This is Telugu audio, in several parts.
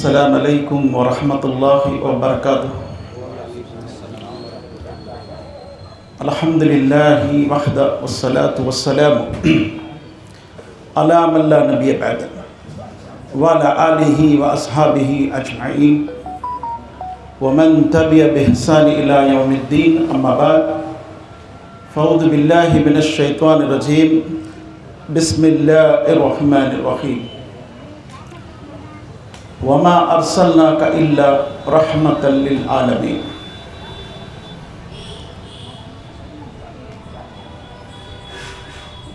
السلام عليكم ورحمة الله وبركاته. الحمد لله وحده والصلاة والسلام على من لا نبي بعده وعلى آله وأصحابه أجمعين ومن تبع بإحسان إلى يوم الدين. أما بعد، فأعوذ بالله من الشيطان الرجيم. بسم الله الرحمن الرحيم. وما أرسلناك إلا رحمة للعالمين.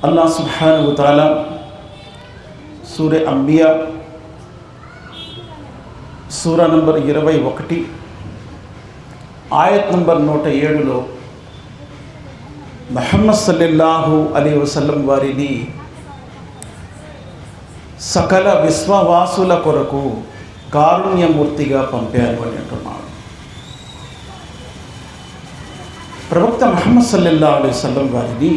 अल्लाह सुब्हानहु व तआला सूरह अंबिया सूरा नंबर 21 आयत नंबर 107 ముహమ్మద్ సల్లల్లాహు అలైహి వసల్లం వారిని సకల విశ్వవాసుల కొరకు కారుణ్యమూర్తిగా పంపారు అని అంటున్నాడు. ప్రవక్త ముహమ్మద్ సల్లల్లాహు అలైహి వసల్లం వారిని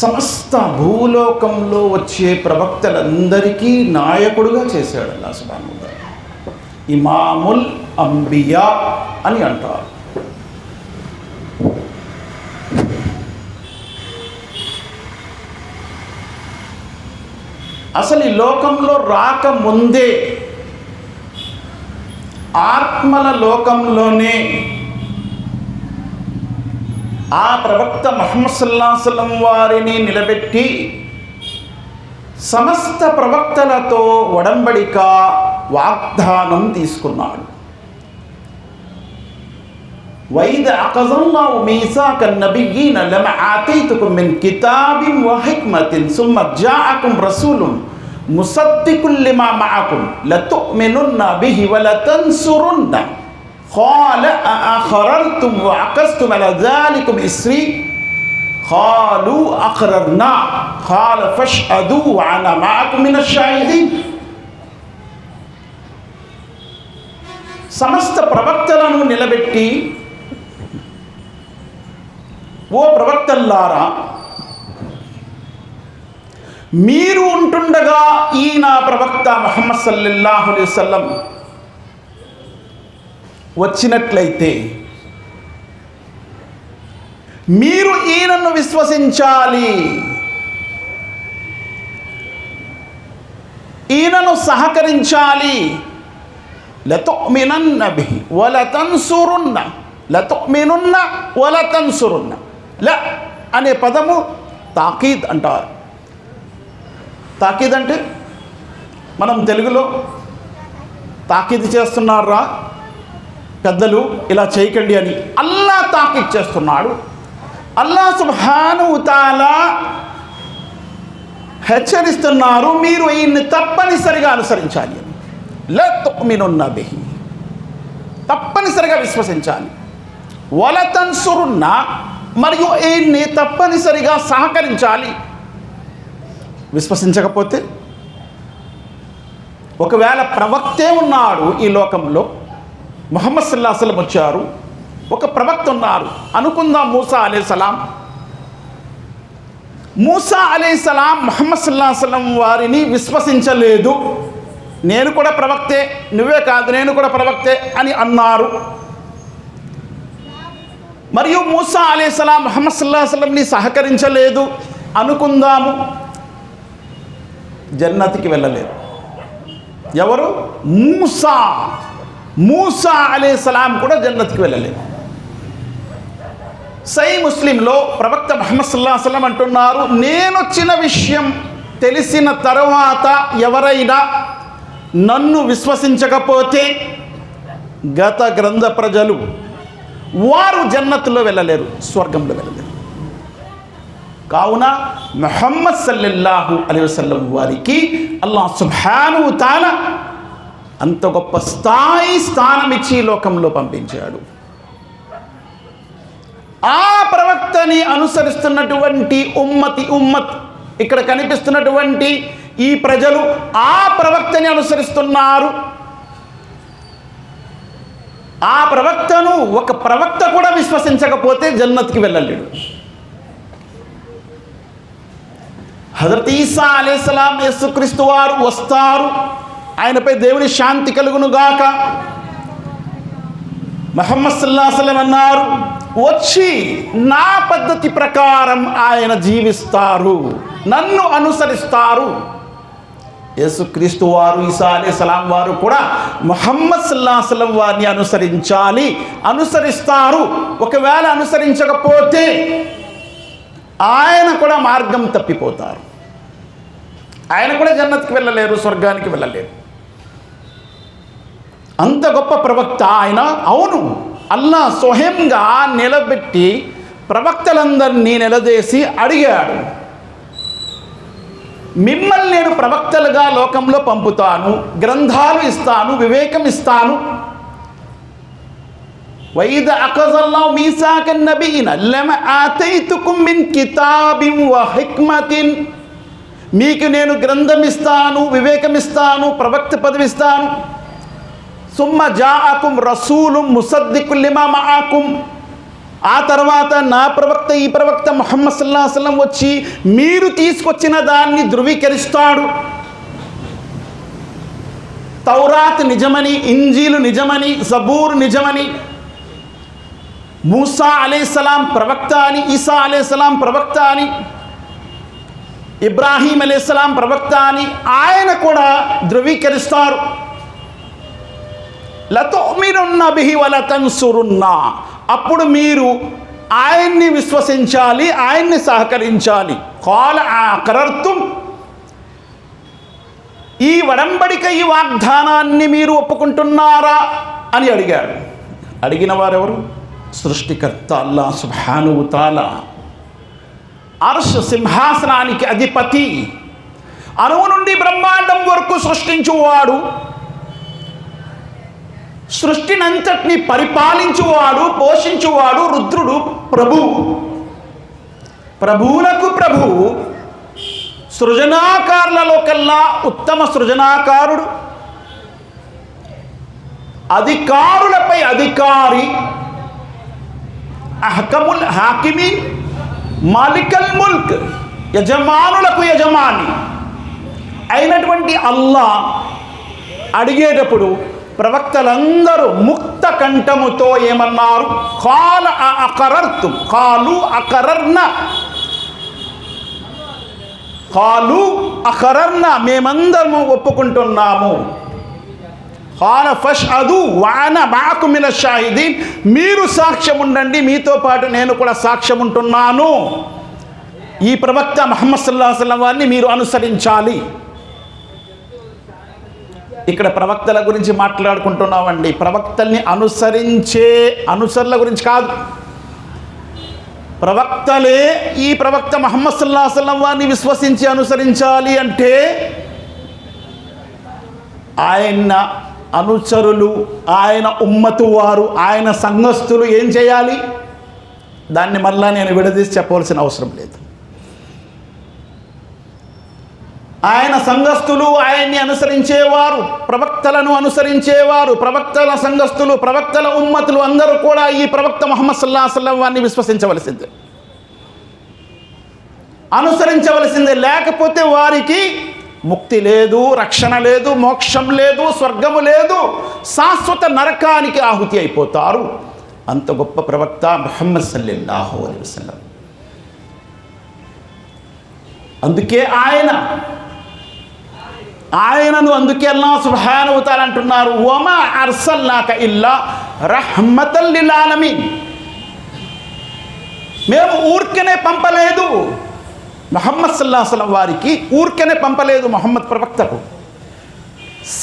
సమస్త భూలోకంలో వచ్చే ప్రవక్తలందరికీ నాయకుడుగా చేశాడు అల్లాహ్ సుబ్హానహు వ తఆలా. ఇమాముల్ అంబియా అని అంటారు. అసలు ఈ లోకంలో రాకముందే ఆత్మల లోకంలోనే ఆ ప్రవక్త ముహమ్మద్ సల్లల్లాహు అలైహి వసల్లం వారిని నిలబెట్టి సమస్త ప్రవక్తలతో ఒడంబడిక వాగ్దానం తీసుకున్నాడు. వైద అఖజల్లాహు మీసాకన్ నబియ్యీన లమ ఆతైతుకుం మిన్ కితాబిన్ వ హిక్మతిన్ సుమ్మ జాఅకుం రసూలున్ ముసద్దికుల్ లిమా మఅకుం లతుమినున్న బిహి వ లతన్సురున్న ఖాల అఅఖరర్తుం వ అఖస్తుం అలా జాలికుం ఇస్రీ ఖాలు అఖరర్నా ఖాల ఫష్హదు వ అనా మఅకుం మినష్ షాహిదీన్. సమస్త ప్రవక్తలను నిలబెట్టి, ఓ ప్రవక్తల్లారా, మీరు ఉంటుండగా ఈ నా ప్రవక్త ముహమ్మద్ సల్లల్లాహు అలైహి వసల్లం వచ్చినట్లయితే మీరు ఈయనను విశ్వసించాలి, ఈయనను సహకరించాలి. లతుమినన్న బిహి వలతన్సురున్న లతుమినున్న వలతన్సురున్న. ల అనే పదము తాకీద్ అంటారు. తాకీద్ అంటే మనం తెలుగులో తాకీద్ చేస్తున్నారా పెద్దలు, ఇలా చేయకండి అని. అల్లాహ్ తాకీద్ చేస్తున్నాడు. అల్లాహ్ సుబ్హానహు వ తఆలా హెచ్చరిస్తున్నారు, మీరు ఈయన్ని తప్పనిసరిగా అనుసరించాలి. లతుమినున్న బిహి, తప్పనిసరిగా విశ్వసించాలి. వలతన్సురున్న, మరియు ఈయన్ని తప్పనిసరిగా సహకరించాలి. విశ్వసించకపోతే, ఒకవేళ ప్రవక్తే ఉన్నాడు ఈ లోకంలో, ముహమ్మద్ సల్లల్లాహు అలైహి వసల్లం వచ్చారు, ఒక ప్రవక్త ఉన్నారు అనుకుందాం, మూసా అలైహిస్సలాం. మూసా అలైహిస్సలాం ముహమ్మద్ సల్లల్లాహు అలైహి వసల్లం వారిని విశ్వసించలేదు. నేను కూడా ప్రవక్తే, నువ్వే కాదు నేను కూడా ప్రవక్తే అని అన్నారు. మరియు మూసా అలైహిస్సలాం ముహమ్మద్ సల్లల్లాహు అలైహి వసల్లంని సహకరించలేదు అనుకుందాము. జన్నతికి వెళ్ళలేదు. ఎవరు? మూసా అలైహిస్సలాం కూడా జన్నతికి వెళ్ళలేదు. సహీ ముస్లింలో ప్రవక్త ముహమ్మద్ సల్లల్లాహు అలైహి వసల్లం అంటున్నారు, నేనొచ్చిన విషయం తెలిసిన తర్వాత ఎవరైనా నన్ను విశ్వసించకపోతే గత గ్రంథ ప్రజలు వారు జన్నతులో వెళ్ళలేరు, స్వర్గంలో వెళ్ళలేరు. కావున ముహమ్మద్ సల్లల్లాహు అలైహి వసల్లం వారికి అల్లాహ్ సుబ్హానహు వ తఆలా అంత గొప్ప స్థానం ఇచ్చి లోకంలో పంపించాడు. ఆ ప్రవక్తని అనుసరిస్తున్నటువంటి ఉమ్మత్ ఇక్కడ కనిపిస్తున్నటువంటి ఈ ప్రజలు ఆ ప్రవక్తని అనుసరిస్తున్నారు. ఆ ప్రవక్తను ఒక ప్రవక్త కూడా విశ్వసించకపోతే జన్నత్కి వెళ్ళలేడు. హజరత్ ఈసా అలైహిస్సలాం యేసుక్రీస్తు వారు వస్తారు, ఆయనపై దేవుని శాంతి కలుగును గాక. ముహమ్మద్ సల్లల్లాహు అలైహి వసల్లం అన్నారు, వచ్చి నా పద్ధతి ప్రకారం ఆయన జీవిస్తారు, నన్ను అనుసరిస్తారు. యేసుక్రీస్తు వారు, ఈసా అలైహిస్సలాం వారు కూడా ముహమ్మద్ సల్లల్లాహు అలైహి వసల్లం వారిని అనుసరించాలి, అనుసరిస్తారు. ఒకవేళ అనుసరించకపోతే ఆయన కూడా మార్గం తప్పిపోతారు, ఆయన కూడా జన్నత్కి వెళ్ళలేరు, స్వర్గానికి వెళ్ళలేరు. అంత గొప్ప ప్రవక్త ఆయన. అవును, అల్లాహ్ స్వయంగా నిలబెట్టి ప్రవక్తలందరినీ నిలదీసి అడిగాడు, మిమ్మల్ని నేను ప్రవక్తలుగా లోకంలో పంపుతాను, గ్రంథాలు ఇస్తాను, వివేకం ఇస్తాను. వైద అఖజల్లాహు మీసాకన్ నబియిన లమ ఆతైతుకుం మిన్ కితాబిన్ వ హిక్మతిన్, మీకు నేను గ్రంథం ఇస్తాను, వివేకం ఇస్తాను, ప్రవక్త పదవి ఇస్తాను. సుమ్మ జాఅకుం రసూలుం ముసద్దికుల్ లిమా మఅకుం, ఆ తర్వాత నా ప్రవక్త, ఈ ప్రవక్త ముహమ్మద్ సల్లల్లాహు అలైహి వసల్లం వచ్చి మీరు తీసుకొచ్చిన దాన్ని ధృవీకరిస్తాడు. తౌరాత్ నిజమని, ఇంజీలు నిజమని, జబూర్ నిజమని, మూసా అలైహిస్సలాం ప్రవక్త అని, ఈసా అలైహిస్సలాం ప్రవక్త అని, ఇబ్రాహీం అలైహిస్సలాం ప్రవక్త అని ఆయన కూడా ధృవీకరిస్తారు. లతుమినున్న బిహి వలతన్సురున్నా, అప్పుడు మీరు ఆయన్ని విశ్వసించాలి, ఆయన్ని సహకరించాలి. ఖాల అకరర్తుం, ఈ వడంబడిక, ఈ వాగ్దానాన్ని మీరు ఒప్పుకుంటున్నారా అని అడిగాడు. అడిగిన వారెవరు? సృష్టికర్త అల్లాహ్ సుబ్హానహు వ తఆలా, అర్ష్ సింహాసనానికి అధిపతి, అణువు నుండి బ్రహ్మాండం వరకు సృష్టించువాడు, సృష్టినంతటిని పరిపాలించువాడు, పోషించువాడు, రుద్రుడు, ప్రభువు, ప్రభువులకు ప్రభువు, సృజనాకారులలో కల్లా ఉత్తమ సృజనాకారుడు, అధికారులపై అధికారి, అహకముల్ హాకిమీన్, మాలికల్ ముల్క్, యజమానులకు యజమాని అయినటువంటి అల్లాహ్ అడిగేటప్పుడు ప్రవక్తలందరూ ముక్త కంఠముతో ఏమన్నారు? ఖాల అకరర్తుం, ఖాలు అకరర్న, ఖాలు అకరర్న, మేమందరము ఒప్పుకుంటున్నాము. ఖాల ఫష్హదు వఅన మఅకుం మినష్ షాహిదీన్, మీరు సాక్ష్యం ఉండండి, మీతో పాటు నేను కూడా సాక్ష్యం ఉంటున్నాను. ఈ ప్రవక్త ముహమ్మద్ సల్లల్లాహు అలైహి వసల్లం వారిని మీరు అనుసరించాలి. ఇక్కడ ప్రవక్తల గురించి మాట్లాడుకుంటున్నామండి. ప్రవక్తల్ని అనుసరించే అనుసరుల గురించి కాదు, ప్రవక్తలే ఈ ప్రవక్త ముహమ్మద్ సల్లల్లాహు అలైహి వసల్లం వారిని విశ్వసించి అనుసరించాలి. అంటే ఆయన అనుచరులు, ఆయన ఉమ్మతు వారు, ఆయన సంఘస్థులు ఏం చేయాలి? దాన్ని మళ్ళా నేను విడదీసి చెప్పవలసిన అవసరం లేదు. ఆయన సంఘస్థులు, ఆయన్ని అనుసరించేవారు, ప్రవక్తలను అనుసరించేవారు, ప్రవక్తల సంఘస్థులు, ప్రవక్తల ఉమ్మతులు అందరూ కూడా ఈ ప్రవక్త ముహమ్మద్ సల్లల్లాహు అలైహి వసల్లం వారిని విశ్వసించవలసిందే, అనుసరించవలసిందే. లేకపోతే వారికి ముక్తి లేదు, రక్షణ లేదు, మోక్షం లేదు, స్వర్గము లేదు, శాశ్వత నరకానికి ఆహుతి అయిపోతారు. అంత గొప్ప ప్రవక్త ముహమ్మద్ సల్లల్లాహు అలైహి వసల్లం. అందుకే ఆయనను అందుకే అల్లాహ్ సుబ్హానహు వ తఆలా అంటున్నారు, వమా అర్సల్నాక ఇల్లా రహ్మతల్ లిల్ ఆలమీన్, మేము ఊరికనే పంపలేదు ముహమ్మద్ సల్లల్లాహు అలైహి వసల్లం వారికి, ఊరికనే పంపలేదు ముహమ్మద్ ప్రవక్తకు.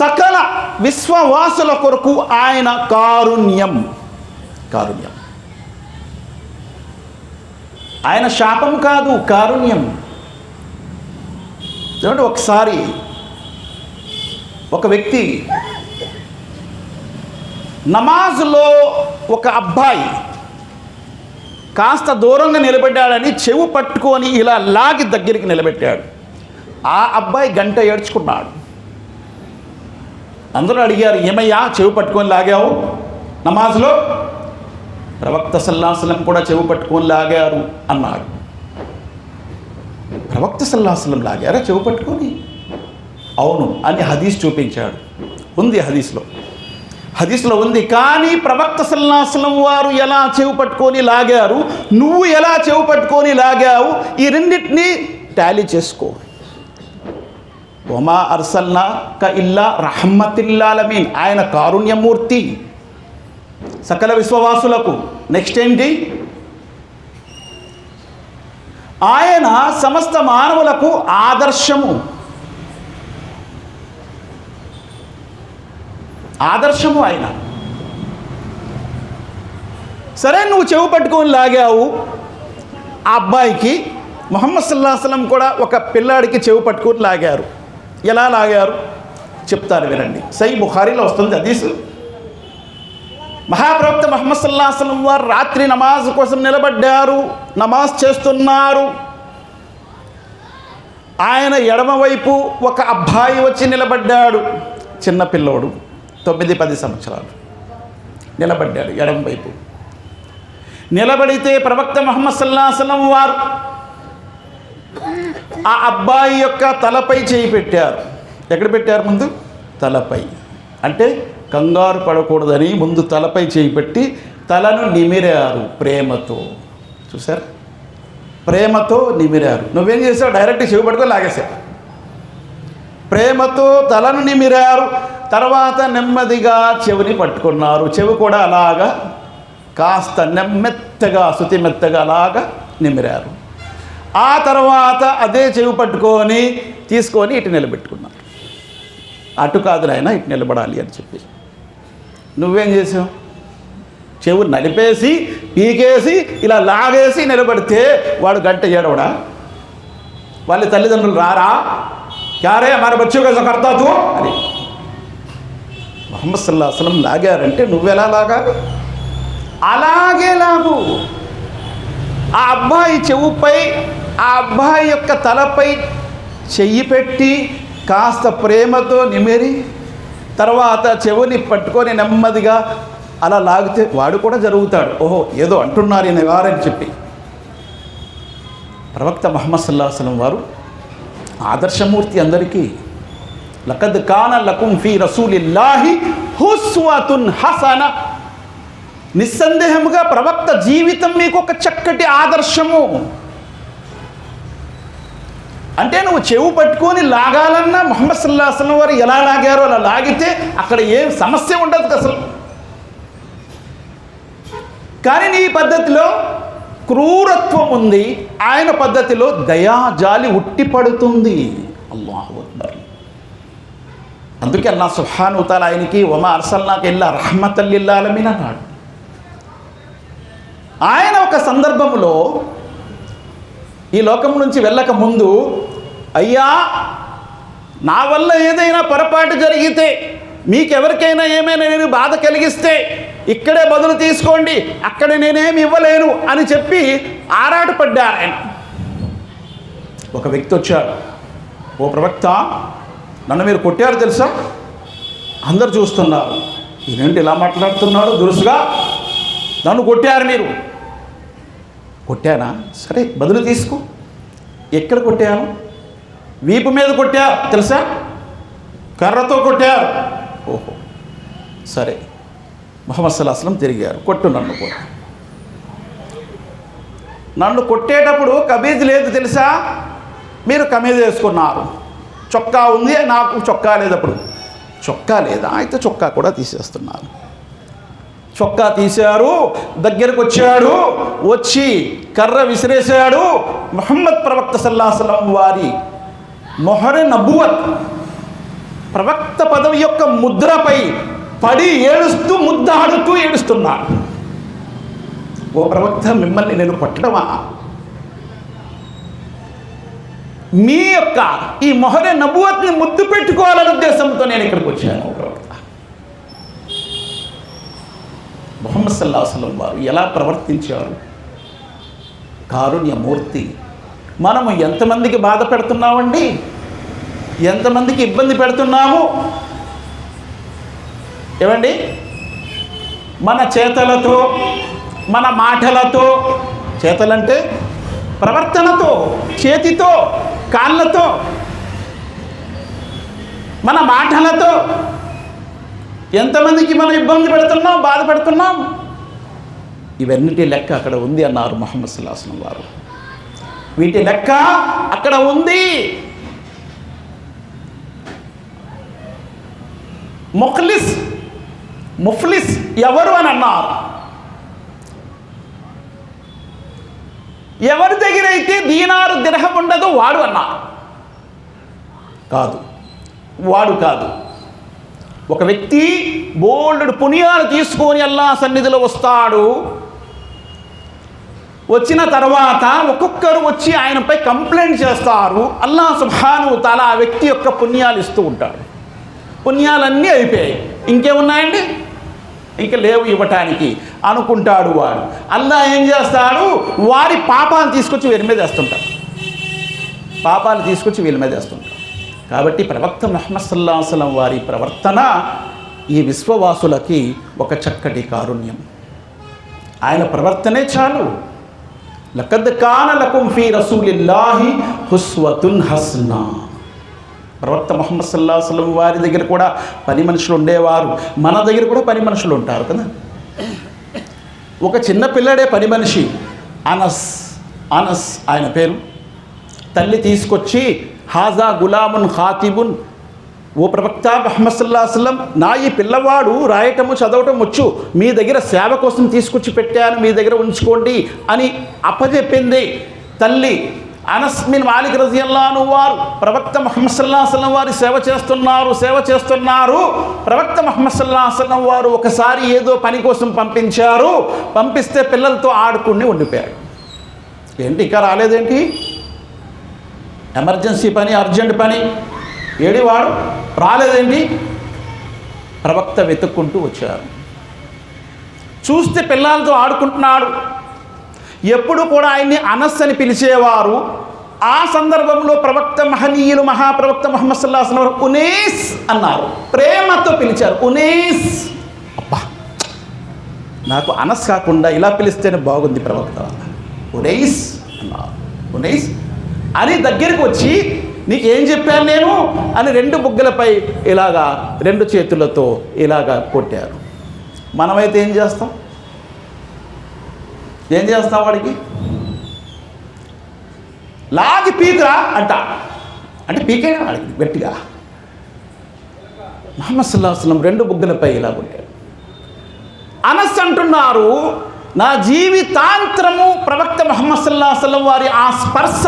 సకల విశ్వవాసుల కొరకు ఆయన కారుణ్యం. ఆయన శాపం కాదు, కారుణ్యం. చూడండి, ఒకసారి ఒక వ్యక్తి నమాజ్లో ఒక అబ్బాయి కాస్త దూరంగా నిలబడ్డాడని చెవు పట్టుకొని ఇలా లాగి దగ్గరికి నిలబెట్టాడు. ఆ అబ్బాయి గంట ఏడ్చుకున్నాడు. అందరూ అడిగారు, ఏమయ్యా చెవు పట్టుకొని లాగావు నమాజ్లో? ప్రవక్త సల్లల్లాహు అలైహి వసల్లం కూడా చెవు పట్టుకొని లాగారు అన్నాడు. ప్రవక్త సల్లల్లాహు అలైహి వసల్లం లాగారా చెవు పట్టుకొని? అవును అని హదీస్ చూపించాడు. ఉంది హదీస్లో ఉంది. కానీ ప్రవక్త సల్లల్లాహు అలైహి వసల్లం వారు ఎలా చెవు పట్టుకొని లాగారు, నువ్వు ఎలా చెవు పట్టుకొని లాగావు, ఈ రెండింటినీ టాలీ చేసుకో. వమా అర్సల్నాక ఇల్లా రహ్మతిల్ ఆలమీన్, ఆయన కారుణ్యమూర్తి సకల విశ్వవాసులకు. నెక్స్ట్ ఏంటి? ఆయన సమస్త మానవులకు ఆదర్శము. ఆయన సరే, నువ్వు చెవు పట్టుకొని లాగావు. ఆ అబ్బాయికి ముహమ్మద్ సల్లల్లాహు అలైహి వసల్లం కూడా ఒక పిల్లాడికి చెవు పట్టుకొని లాగారు. ఎలా లాగారు చెప్తారు, వినండి. సహీహ్ బుఖారీలో వస్తుంది హదీస్. మహాప్రవక్త ముహమ్మద్ సల్లల్లాహు అలైహి వసల్లం వారు రాత్రి నమాజ్ కోసం నిలబడ్డారు, నమాజ్ చేస్తున్నారు. ఆయన ఎడమవైపు ఒక అబ్బాయి వచ్చి నిలబడ్డాడు. చిన్న పిల్లోడు, 9-10 సంవత్సరాలు నిలబడ్డాడు ఎడమవైపు. నిలబడితే ప్రవక్త ముహమ్మద్ సల్లల్లాహు అలైహి వసల్లం వారు ఆ అబ్బాయి యొక్క తలపై చేయి పెట్టారు. ఎక్కడ పెట్టారు? ముందు తలపై. అంటే కంగారు పడకూడదని ముందు తలపై చేయి పెట్టి తలను నిమిరారు ప్రేమతో. చూసారు, ప్రేమతో నిమిరారు. నువ్వేం చేసావు? డైరెక్ట్ చెవి పట్టుకొని లాగేశావు. ప్రేమతో తలను నిమిరారు. తర్వాత నెమ్మదిగా చెవిని పట్టుకున్నారు. చెవి కూడా అలాగా కాస్త మెత్తగా, శృతి మెత్తగా అలాగా నిమిరారు. ఆ తర్వాత అదే చెవి పట్టుకొని తీసుకొని ఇటు నిలబెట్టుకున్నారు. అటు కాదు నాయన, ఇటు నిలబడాలి అని చెప్పి. నువ్వేం చేసావు? చెవు నలిపేసి పీకేసి ఇలా లాగేసి నిలబడితే వాడు గంట ఏడవడా? వాళ్ళ తల్లిదండ్రులు రారా? క్యారే మన బచ్చోగా కర్తా తూ అని. ముహమ్మద్ సల్లల్లాహు అలైహి వసల్లం లాగారంటే నువ్వెలా లాగాలి? అలాగే లాగు. ఆ అబ్బాయి చెవుపై, ఆ అబ్బాయి యొక్క తలపై చెయ్యి పెట్టి కాస్త ప్రేమతో నిమిరి తర్వాత చెవుని పట్టుకొని నెమ్మదిగా అలా లాగితే వాడు కూడా జరుగుతాడు. ఓహో, ఏదో అంటున్నారు ఈయన వారని చెప్పి. ప్రవక్త ముహమ్మద్ సల్లల్లాహు అలైహి వసల్లం వారు ఆదర్శమూర్తి అందరికీ. లఖద్ కాన లకుం ఫీ రసూలిల్లాహి హుస్వతున్ హసన. నిస్సందేహముగా ప్రవక్త జీవితం మీకు ఒక చక్కటి ఆదర్శము. అంటే నువ్వు చెవు పట్టుకొని లాగాలన్నా ముహమ్మద్ సల్లల్లాహు అలైహి వసల్లం వారు ఎలా లాగారో అలా లాగితే అక్కడ ఏం సమస్య ఉండదు అసలు. కానీ నీ పద్ధతిలో క్రూరత్వం ఉంది, ఆయన పద్ధతిలో దయాజాలి ఉట్టిపడుతుంది. అల్లాహు అక్బర్. అందుకే అల్లాహ్ సుబ్హానహు వ తఆలా ఆయనకి వమా అర్సల్నాక ఇల్లా రహ్మతల్ లిల్ ఆలమీన్ అన్నాడు. ఆయన ఒక సందర్భంలో ఈ లోకం నుంచి వెళ్ళక ముందు, అయ్యా నా వల్ల ఏదైనా పొరపాటు జరిగితే, మీకెవరికైనా ఏమైనా నేను బాధ కలిగిస్తే ఇక్కడే బదులు తీసుకోండి, అక్కడ నేనేమి ఇవ్వలేను అని చెప్పి ఆరాటపడ్డారు ఆయన. ఒక వ్యక్తి వచ్చాడు, ఓ ప్రవక్త, నన్ను మీరు కొట్టారు తెలుసా? అందరు చూస్తున్నారు, ఈయనేంటి ఇలా మాట్లాడుతున్నాడు దురుసుగా, నన్ను కొట్టారు మీరు. కొట్టానా? సరే బదులు తీసుకో. ఎక్కడ కొట్టాను? వీపు మీద కొట్టారు తెలుసా, కర్రతో కొట్టారు. ఓహో సరే. ముహమ్మద్ సల్లల్లాహు అలైహి వసల్లం తిరిగారు, కొట్టు నన్ను కూడా. నన్ను కొట్టేటప్పుడు కమీజ్ లేదు తెలుసా, మీరు కమీజ్ వేసుకున్నారు, చొక్కా ఉంది, నాకు చొక్కా లేదు. అప్పుడు చొక్కా లేదా? అయితే చొక్కా కూడా తీసేస్తున్నారు. చొక్కా తీశారు, దగ్గరకు వచ్చాడు, వచ్చి కర్ర విసిరేశాడు. ముహమ్మద్ ప్రవక్త సల్లల్లాహు అలైహి వసల్లం వారి మొహర్ నబువత్, ప్రవక్త పదవి యొక్క ముద్రపై పడి ఏడుస్తూ ముద్దాడుతూ ఏడుస్తున్నాడు. ఓ ప్రవక్త, మిమ్మల్ని నేను కొట్టడమా? మీ యొక్క ఈ మొహర్ నబువత్ని ముద్దు పెట్టుకోవాలనే ఉద్దేశంతో నేను ఇక్కడికి వచ్చాను. ప్రవక్త ముహమ్మద్ సల్లల్లాహు అలైహి వసల్లం వారు ఎలా ప్రవర్తించారు? కారుణ్యమూర్తి. మనము ఎంతమందికి బాధ పెడుతున్నామండి, ఎంతమందికి ఇబ్బంది పెడుతున్నాము ఏమండి? మన చేతలతో, మన మాటలతో, చేతలంటే ప్రవర్తనతో, చేతితో, కాళ్ళతో మన మాటలతో ఎంతమందికి మనం ఇబ్బంది పెడుతున్నాం, బాధ పెడుతున్నాం. ఇవన్నిటి లెక్క అక్కడ ఉంది అన్నారు ముహమ్మద్ సల్లల్లాహు అలైహి వసల్లం వారు. వీటి లెక్క అక్కడ ఉంది. ముఫ్లిస్ ఎవరు అని అన్నారు. ఎవరి దగ్గర అయితే దీనారు దిర్హం ఉండదు వాడు అన్నారు. వాడు కాదు. ఒక వ్యక్తి బోల్డ్ పుణ్యాలు తీసుకొని అల్లాహ్ సన్నిధిలో వస్తాడు. వచ్చిన తర్వాత ఒక్కొక్కరు వచ్చి ఆయనపై కంప్లైంట్ చేస్తారు. అల్లాహ్ సుబ్హానహు తఆలా ఆ వ్యక్తి యొక్క పుణ్యాలు ఇస్తూ ఉంటాడు. పుణ్యాలన్నీ అయిపోయాయి, ఇంకేమున్నాయండి, ఇంక లేవు ఇవ్వటానికి అనుకుంటాడు వాడు. అల్లాహ్ ఏం చేస్తాడు, వారి పాపాలు తీసుకొచ్చి వీరి మీద వేస్తుంటాడు. కాబట్టి ప్రవక్త ముహమ్మద్ సల్లల్లాహు అలైహి వసల్లం వారి ప్రవర్తన ఈ విశ్వవాసులకి ఒక చక్కటి కారుణ్యం. ఆయన ప్రవర్తనే చాలు. లఖద్ కాన లకుం ఫీ రసూలిల్లాహి ఉస్వతున్ హసనా. ప్రవక్త ముహమ్మద్ సల్లల్లాహు అలైహి వసల్లం వారి దగ్గర కూడా పని మనుషులు ఉండేవారు, మన దగ్గర కూడా పని మనుషులు ఉంటారు కదా. ఒక చిన్న పిల్లడే పని మనిషి, అనస్ ఆయన పేరు. తల్లి తీసుకొచ్చి హాజా గులామున్ ఖాతిబున్, ఓ ప్రవక్త ముహమ్మద్ సల్లల్లాహు అలైహి వసల్లం, నా ఈ పిల్లవాడు రాయటము చదవటం వచ్చు, మీ దగ్గర సేవ కోసం తీసుకొచ్చి పెట్టాను, మీ దగ్గర ఉంచుకోండి అని అప్పచెప్పింది తల్లి. అనస్ బిన్ మాలిక్ రజియల్లాహు అన్హు వారు ప్రవక్త ముహమ్మద్ సల్లల్లాహు అలైహి వసల్లం వారి సేవ చేస్తున్నారు. ప్రవక్త ముహమ్మద్ సల్లల్లాహు అలైహి వసల్లం వారు ఒకసారి ఏదో పని కోసం పంపిస్తే పిల్లలతో ఆడుకుని ఉండిపోయాడు. ఏంటి ఇంకా రాలేదేంటి, ఎమర్జెన్సీ పని, అర్జెంట్ పని, ఏడివాడు రాలేదేంటి. ప్రవక్త వెతుక్కుంటూ వచ్చారు. చూస్తే పిల్లలతో ఆడుకుంటున్నాడు. ఎప్పుడు కూడా ఆయన్ని అనస్ అని పిలిచేవారు. ఆ సందర్భంలో ప్రవక్త మహాప్రవక్త ముహమ్మద్ సల్లల్లాహు అలైహి వసల్లం ఉనైస్ అన్నారు, ప్రేమతో పిలిచారు. ఉనైస్, అబ్బా నాకు అనస్ కాకుండా ఇలా పిలిస్తేనే బాగుంది ప్రవక్త, ఉనైస్ అన్నారు. ఉనైస్ అని దగ్గరికి వచ్చి, నీకేం చెప్పాను నేను అని 2 బుగ్గలపై ఇలాగా 2 చేతులతో ఇలాగా కొట్టారు. మనమైతే ఏం చేస్తాం వాడికి, లాగి పీకురా అంటే పీకేనా వాడికి గట్టిగా. ముహమ్మద్ సల్లల్లాహు అలైహి వసల్లం 2 బుగ్గలపై ఇలా కొట్టారు. అనస్ అంటున్నారు, నా జీవితాంతరము ప్రవక్త ముహమ్మద్ సల్లల్లాహు అలైహి వసల్లం వారి ఆ స్పర్శ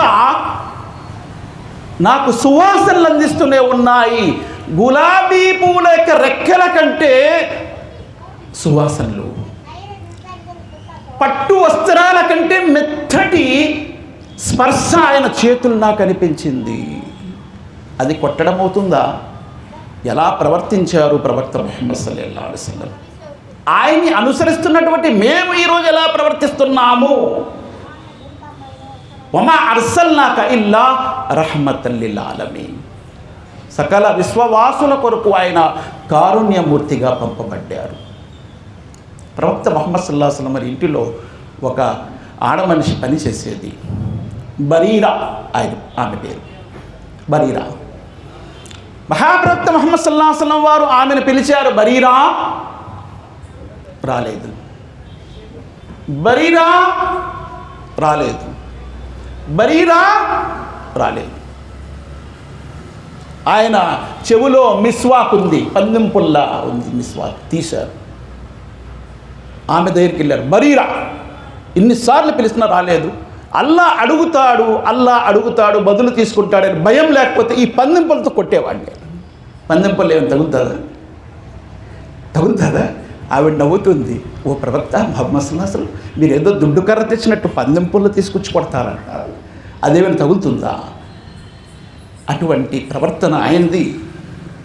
నాకు సువాసనలు అందిస్తూనే ఉన్నాయి. గులాబీ పూల యొక్క రెక్కల కంటే సువాసనలు, పట్టు వస్త్రాల కంటే మెత్తటి స్పర్శ ఆయన చేతులు నాకు అనిపించింది. అది కొట్టడం అవుతుందా? ఎలా ప్రవర్తించారు ప్రవక్త ముహమ్మద్ సల్లల్లాహు అలైహి వసల్లం. ఆయన్ని అనుసరిస్తున్నటువంటి మేము ఈరోజు ఎలా ప్రవర్తిస్తున్నాము? వమా అర్సల్నాక ఇల్లా రహ్మతల్ లిల్ ఆలమీన్. సకల విశ్వవాసుల కొరకు ఆయన కారుణ్యమూర్తిగా పంపబడ్డారు. ప్రవక్త ముహమ్మద్ సల్లల్లాహు అలైహి వసల్లం మరి ఇంటిలో ఒక ఆడమనిషి పని చేసేది, బరీరా ఆమె పేరు బరీరా. మహాప్రవక్త ముహమ్మద్ సల్లల్లాహు అలైహి వసల్లం వారు ఆమెను పిలిచారు, బరీరా రాలేదు. ఆయన చెవులో మిస్వాక్ ఉంది, పందెం పుల్ల ఉంది, మిస్వాక్ తీశారు. ఆమె దగ్గరికి వెళ్ళారు, బరీరా ఇన్నిసార్లు పిలిచినా రాలేదు. అల్లా అడుగుతాడు బదులు తీసుకుంటాడని భయం లేకపోతే ఈ పందెం పుల్లతో కొట్టేవాడిని. పందెం పుల్ల ఏమైనా తగులుతుందా? ఆవిడ నవ్వుతుంది, ఓ ప్రవక్త ముహమ్మద్ సల్లల్లాహు అలైహి వసల్లం, మీరు ఏదో దుడ్డు కర్ర తెచ్చినట్టు పందెం పుల్ల తీసుకొచ్చి కొడతారంటారు, అదేమైనా తగులుతుందా? అటువంటి ప్రవర్తన ఆయనది.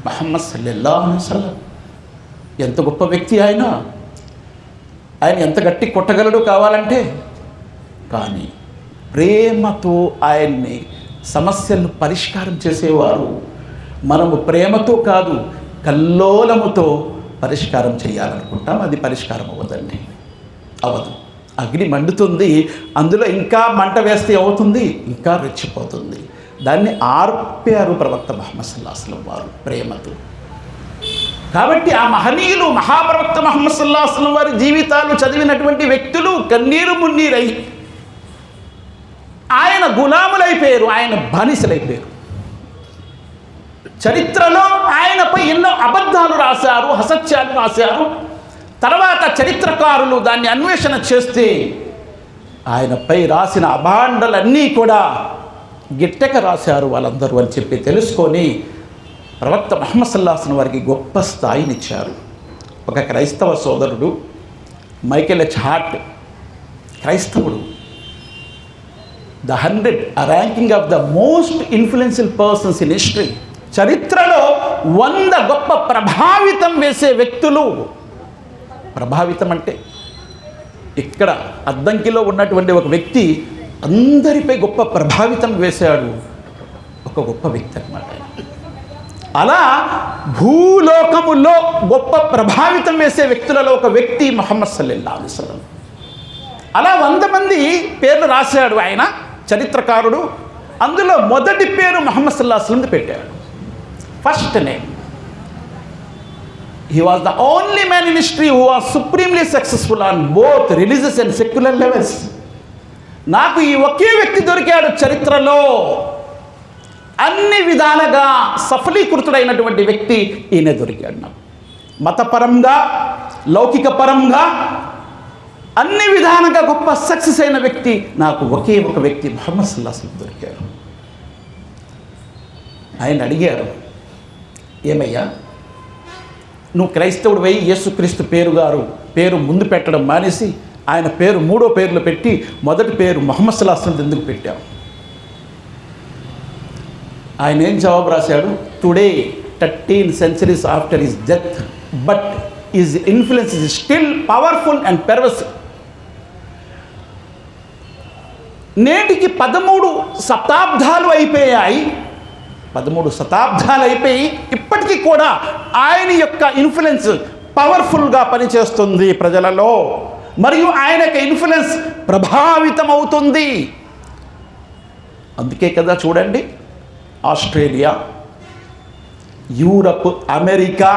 ముహమ్మద్ సల్లల్లాహు అలైహి వసల్లం ఎంత గొప్ప వ్యక్తి ఆయన ఎంత గట్టి కొట్టగలడు కావాలంటే. కానీ ప్రేమతో ఆయన్ని సమస్యలను పరిష్కారం చేసేవారు. మనము ప్రేమతో కాదు, కల్లోలముతో పరిష్కారం చేయాలనుకుంటాం, అది పరిష్కారం అవ్వదండి, అవ్వదు. అగ్ని మండుతుంది, అందులో ఇంకా మంట వేస్తే అవుతుంది, ఇంకా రెచ్చిపోతుంది. దాన్ని ఆర్పారు ప్రవక్త ముహమ్మద్ సల్లల్లాహు అలైహి వసల్లం వారు ప్రేమతో. కాబట్టి ఆ మహనీయులు మహాప్రవక్త ముహమ్మద్ సల్లల్లాహు అలైహి వసల్లం వారి జీవితాలు చదివినటువంటి వ్యక్తులు కన్నీరు మున్నీరై ఆయన గులాములైపోయారు, ఆయన బానిసలైపోయారు. చరిత్రలో ఆయనపై ఎన్నో అబద్ధాలు రాశారు, అసత్యాలు రాశారు. తర్వాత చరిత్రకారులు దాన్ని అన్వేషణ చేస్తే ఆయనపై రాసిన అభాండాలన్నీ కూడా గిట్టక రాశారు వాళ్ళందరూ అని చెప్పి తెలుసుకొని ప్రవక్త ముహమ్మద్ సల్లల్లాహు అలైహి వసల్లం వారికి గొప్ప స్థాయినిచ్చారు. ఒక క్రైస్తవ సోదరుడు మైకేల్ హెచ్ హార్ట్, క్రైస్తవుడు, the 100 ranking of the most influential persons in history, చరిత్రలో 100 గొప్ప ప్రభావితం వేసే వ్యక్తులు. ప్రభావితం అంటే ఇక్కడ అద్దంకిలో ఉన్నటువంటి ఒక వ్యక్తి అందరిపై గొప్ప ప్రభావితం వేశాడు, ఒక గొప్ప వ్యక్తి అన్నమాట. అలా భూలోకములో గొప్ప ప్రభావితం వేసే వ్యక్తులలో ఒక వ్యక్తి ముహమ్మద్ సల్లల్లాహు అలైహి వసల్లం. అలా 100 మంది పేర్లు రాశాడు ఆయన చరిత్రకారుడు. అందులో మొదటి పేరు ముహమ్మద్ సల్లల్లాహు అలైహి వసల్లం పెట్టాడు, first name. He was the only man in history who was supremely successful on both religious and secular levels. నాకు ఈ ఒకే వ్యక్తి దొరికాడు చరిత్రలో, అన్ని విధాలుగా సఫలీకృతుడైనటువంటి వ్యక్తి ఈయన దొరికాడు నాకు. మతపరంగా, లౌకిక పరంగా అన్ని విధాలుగా గొప్ప సక్సెస్ అయిన వ్యక్తి నాకు ఒకే ఒక వ్యక్తి ముహమ్మద్ సల్లల్లాహు అలైహి వసల్లం దొరికారు. ఆయన అడిగారు, ఏమయ్యా నువ్వు క్రైస్తవుడు పోయి యేసుక్రీస్తు పేరు ముందు పెట్టడం మానేసి ఆయన పేరు 3వ పేరులో పెట్టి మొదటి పేరు ముహమ్మద్ సల్లల్లాహు అలైహి వసల్లం ఎందుకు పెట్టావు? ఆయన ఏం జవాబు రాశాడు? Today 13 centuries after his death, but his influence is still powerful and pervasive. నేటికి 13 శతాబ్దాలు అయిపోయాయి, 13 శతాబ్దాలు అయిపోయి ఇప్పటికీ కూడా ఆయన యొక్క ఇన్ఫ్లుయెన్స్ పవర్ఫుల్గా పనిచేస్తుంది ప్రజలలో, మరియు ఆయన యొక్క ఇన్ఫ్లుయెన్స్ ప్రభావితం అవుతుంది. అందుకే కదా చూడండి, ఆస్ట్రేలియా, యూరప్, అమెరికా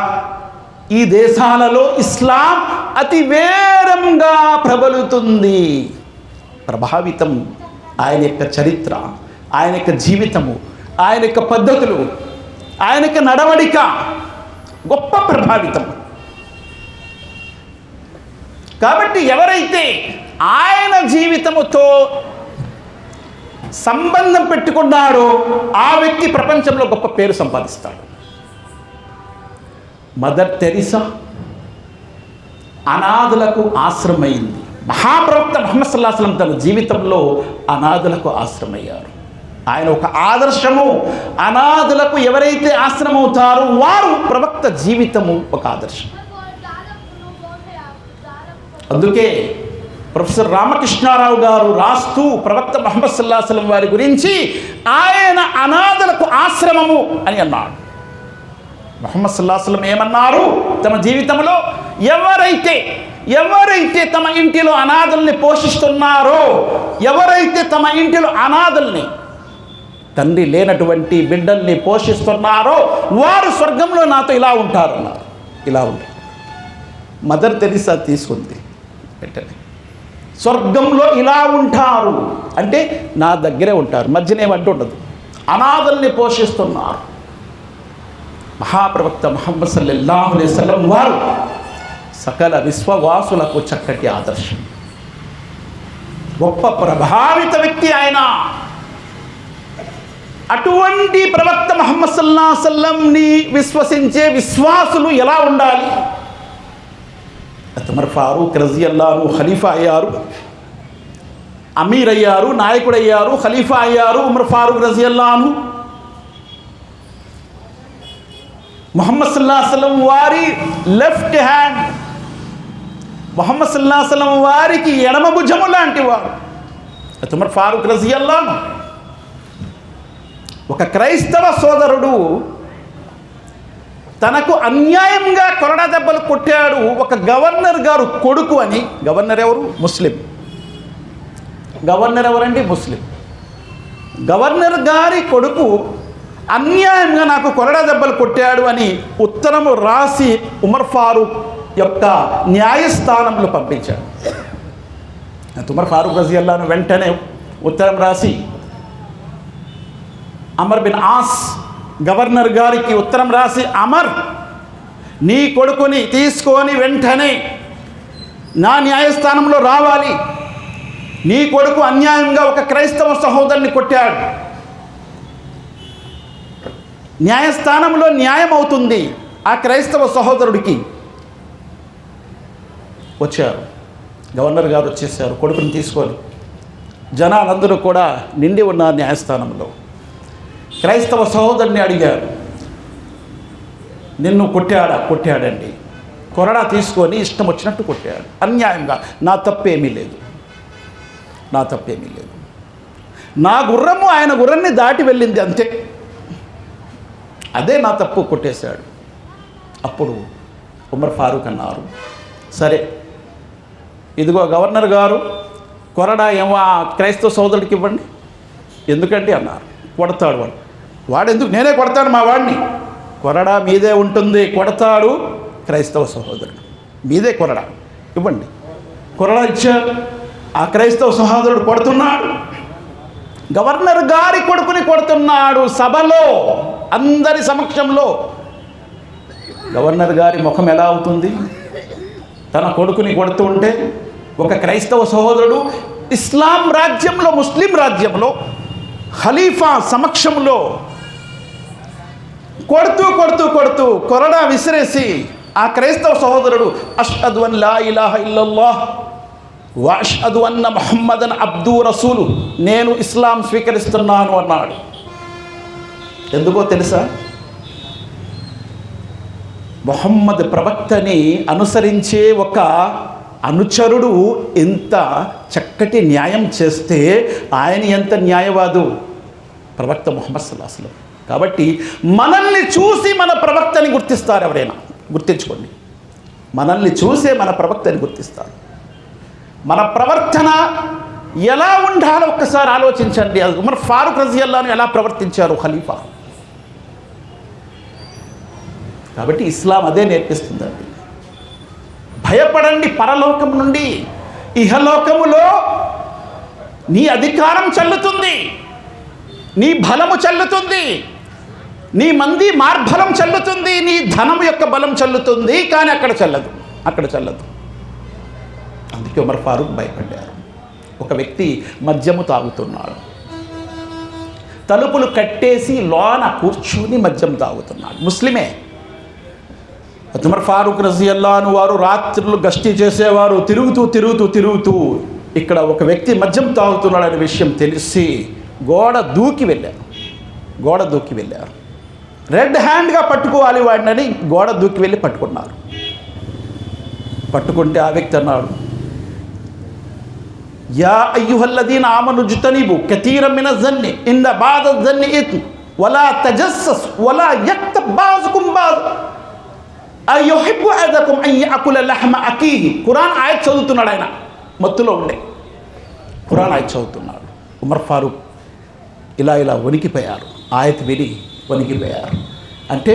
ఈ దేశాలలో ఇస్లాం అతి వేగంగా ప్రబలుతుంది. ప్రభావితం ఆయన యొక్క చరిత్ర, ఆయన యొక్క జీవితము, ఆయన యొక్క పద్ధతులు, ఆయన యొక్క నడవడిక గొప్ప ప్రభావితం. కాబట్టి ఎవరైతే ఆయన జీవితముతో సంబంధం పెట్టుకున్నాడో ఆ వ్యక్తి ప్రపంచంలో గొప్ప పేరు సంపాదిస్తాడు. Mother Teresa అనాథులకు ఆశ్రమైంది. మహాప్రవక్త ముహమ్మద్ సల్లల్లాహు అలైహి వసల్లం తన జీవితంలో అనాథులకు ఆశ్రమయ్యారు. ఆయన ఒక ఆదర్శము. అనాథులకు ఎవరైతే ఆశ్రమవుతారో వారు ప్రవక్త జీవితము ఒక ఆదర్శం. అందుకే ప్రొఫెసర్ రామకృష్ణారావు గారు రాస్తూ ప్రవక్త ముహమ్మద్ సల్లల్లాహు అలైహి వసల్లం వారి గురించి ఆయన అనాథులకు ఆశ్రమము అని అన్నాడు. ముహమ్మద్ సల్లల్లాహు అలైహి వసల్లం ఏమన్నారు తమ జీవితంలో? ఎవరైతే తమ ఇంటిలో అనాథల్ని పోషిస్తున్నారో, ఎవరైతే తమ ఇంటిలో అనాథల్ని, తండ్రి లేనటువంటి బిడ్డల్ని పోషిస్తున్నారో వారు స్వర్గంలో నాతో ఇలా ఉంటారు అన్నారు. ఇలా ఉంటారు. మదర్ తెరిసా తీసుకుంది పెట్టండి, స్వర్గంలో ఇలా ఉంటారు అంటే నా దగ్గరే ఉంటారు, మధ్యనే అడ్డు ఉండదు. అనాథల్ని పోషిస్తున్నారు. మహాప్రవక్త ముహమ్మద్ సల్లల్లాహు అలైహి వసల్లం వారు సకల విశ్వవాసులకు చక్కటి ఆదర్శం, గొప్ప ప్రభావిత వ్యక్తి ఆయన. అటువంటి ప్రవక్త ముహమ్మద్ సల్లల్లాహు అలైహి వసల్లంని విశ్వసించే విశ్వాసులు ఎలా ఉండాలి? ఉమర్ ఫారూక్ రజియల్లాహు అన్హు ఖలీఫా అయ్యారు, అమీర్ అయ్యారు, నాయకుడు అయ్యారు, ఖలీఫా అయ్యారు. ఉమర్ ఫారూక్ రజియల్లాహు అన్హు ముహమ్మద్ సల్లల్లాహు అలైహి వసల్లం వారి లెఫ్ట్ హ్యాండ్, ముహమ్మద్ సల్లల్లాహు అలైహి వసల్లం వారికి ఎడమ భుజము లాంటి వారు ఉమర్ ఫారూక్ రజియల్లాహు అన్హు. ఒక క్రైస్తవ సోదరుడు తనకు అన్యాయంగా కొరడా దెబ్బలు కొట్టాడు ఒక గవర్నర్ గారు కొడుకు అని. గవర్నర్ ఎవరు? ముస్లిం. గవర్నర్ ఎవరండి? ముస్లిం. గవర్నర్ గారి కొడుకు అన్యాయంగా నాకు కొరడా దెబ్బలు కొట్టాడు అని ఉత్తరము రాసి ఉమర్ ఫారూక్ యొక్క న్యాయస్థానంలో పంపించాడు. ఉమర్ ఫారూక్ రజియల్లాహు వెంటనే ఉత్తరం రాసి అమర్ బిన్ ఆస్ గవర్నర్ గారికి ఉత్తరం రాసి, అమర్, నీ కొడుకుని తీసుకొని వెంటనే నా న్యాయస్థానంలో రావాలి. నీ కొడుకు అన్యాయంగా ఒక క్రైస్తవ సహోదరుని కొట్టాడు. న్యాయస్థానంలో న్యాయం అవుతుంది. ఆ క్రైస్తవ సహోదరుడికి వచ్చారు. గవర్నర్ గారు వచ్చేసారు కొడుకుని తీసుకొని. జనాలందరూ కూడా నిండి ఉన్నారు న్యాయస్థానంలో. క్రైస్తవ సహోదరుని అడిగారు, నిన్ను కొట్టాడా? కొట్టాడండి. కొరడా తీసుకొని ఇష్టం వచ్చినట్టు కొట్టాడు అన్యాయంగా. నా తప్పేమీ లేదు, నా తప్పేమీ లేదు. నా గుర్రము ఆయన గుర్రాన్ని దాటి వెళ్ళింది అంతే, అదే నా తప్పు, కొట్టేశాడు. అప్పుడు ఉమర్ ఫారూక్ అన్నారు, సరే ఇదిగో గవర్నర్ గారు, కొరడా ఏమో ఆ క్రైస్తవ సోదరుడికి ఇవ్వండి. ఎందుకంటే అన్నారు, కొడతాడు వాడు. వాడెందుకు? నేనే కొడతాను మా వాడిని. కొరడా మీదే ఉంటుంది, కొడతాడు క్రైస్తవ సహోదరుడు, మీదే కొరడా, ఇవ్వండి. కొరడా ఇచ్చారు. ఆ క్రైస్తవ సహోదరుడు కొడుతున్నాడు. గవర్నర్ గారి కొడుకుని కొడుతున్నాడు సభలో, అందరి సమక్షంలో. గవర్నర్ గారి ముఖం ఎలా అవుతుంది? తన కొడుకుని కొడుతూ ఉంటే ఒక క్రైస్తవ సహోదరుడు ఇస్లాం రాజ్యంలో, ముస్లిం రాజ్యంలో ఖలీఫా సమక్షంలో కొడుతూ కొడుతూ కొడుతూ కొరడా విసిరేసి ఆ క్రైస్తవ సహోదరుడు అష్హదు అన్ లా ఇలాహ ఇల్లల్లాహ్ వ అష్హదు అన్న ముహమ్మదన్ అబ్దు రసూలు, నేను ఇస్లాం స్వీకరిస్తున్నాను అన్నాడు. ఎందుకో తెలుసా? ముహమ్మద్ ప్రవక్తని అనుసరించే ఒక అనుచరుడు ఎంత చక్కటి న్యాయం చేస్తే ఆయన ఎంత న్యాయవాదు ప్రవక్త ముహమ్మద్ సల్లల్లాహు అలైహి వసల్లం. కాబట్టి మనల్ని చూసి మన ప్రవక్తని గుర్తిస్తారు ఎవరైనా. గుర్తించుకోండి, మనల్ని చూసే మన ప్రవక్తని గుర్తిస్తారు. మన ప్రవర్తన ఎలా ఉండాలో ఒక్కసారి ఆలోచించండి. ఉమర్ ఫారూక్ రజియల్లాహు ఎలా ప్రవర్తించారు ఖలీఫా. కాబట్టి ఇస్లాం అదే నేర్పిస్తుందండి. భయపడండి పరలోకం నుండి, ఇహలోకములో నీ అధికారం చెల్లుతుంది, నీ బలము చెల్లుతుంది, నీ మంది మార్బలం చెల్లుతుంది, నీ ధనం యొక్క బలం చెల్లుతుంది. కానీ అక్కడ చెల్లదు, అక్కడ చెల్లదు. అందుకే ఉమర్ ఫారూక్ భయపడ్డారు. ఒక వ్యక్తి మద్యము తాగుతున్నాడు, తలుపులు కట్టేసి లోన కూర్చుని మద్యం తాగుతున్నాడు, ముస్లిమే. ఉమర్ ఫారూక్ రజియల్లాహు వారు రాత్రులు గస్తీ చేసేవారు. తిరుగుతూ తిరుగుతూ తిరుగుతూ ఇక్కడ ఒక వ్యక్తి మద్యం తాగుతున్నాడనే విషయం తెలిసి గోడ దూకి వెళ్ళారు. రెడ్ హ్యాండ్గా పట్టుకోవాలి వాడినని గోడ దూకి వెళ్ళి పట్టుకున్నారు. పట్టుకుంటే ఆ వ్యక్తి అన్నాడు, యా అయ్యుహల్లదీన ఆమను జుతనిబు కతీరం మిన జన్ని ఇన్న బాద జన్ని ఇత్మ్ వలా తజస్సస్ వలా యక్తబ్ బాజుకుం బాజ్ అయ్యుహిబ్బు అహదుకుం అన్ యఅకుల లహమ అఖీహి. ఖురాన్ ఆయత్ చదువుతున్నాడు. ఆయన మత్తులో ఉండే ఖురాన్ ఆయత్ చదువుతున్నాడు. ఉమర్ ఫారూక్ ఇలా వణికిపోయారు. ఆయత్ విని వణికిపోయారు. అంటే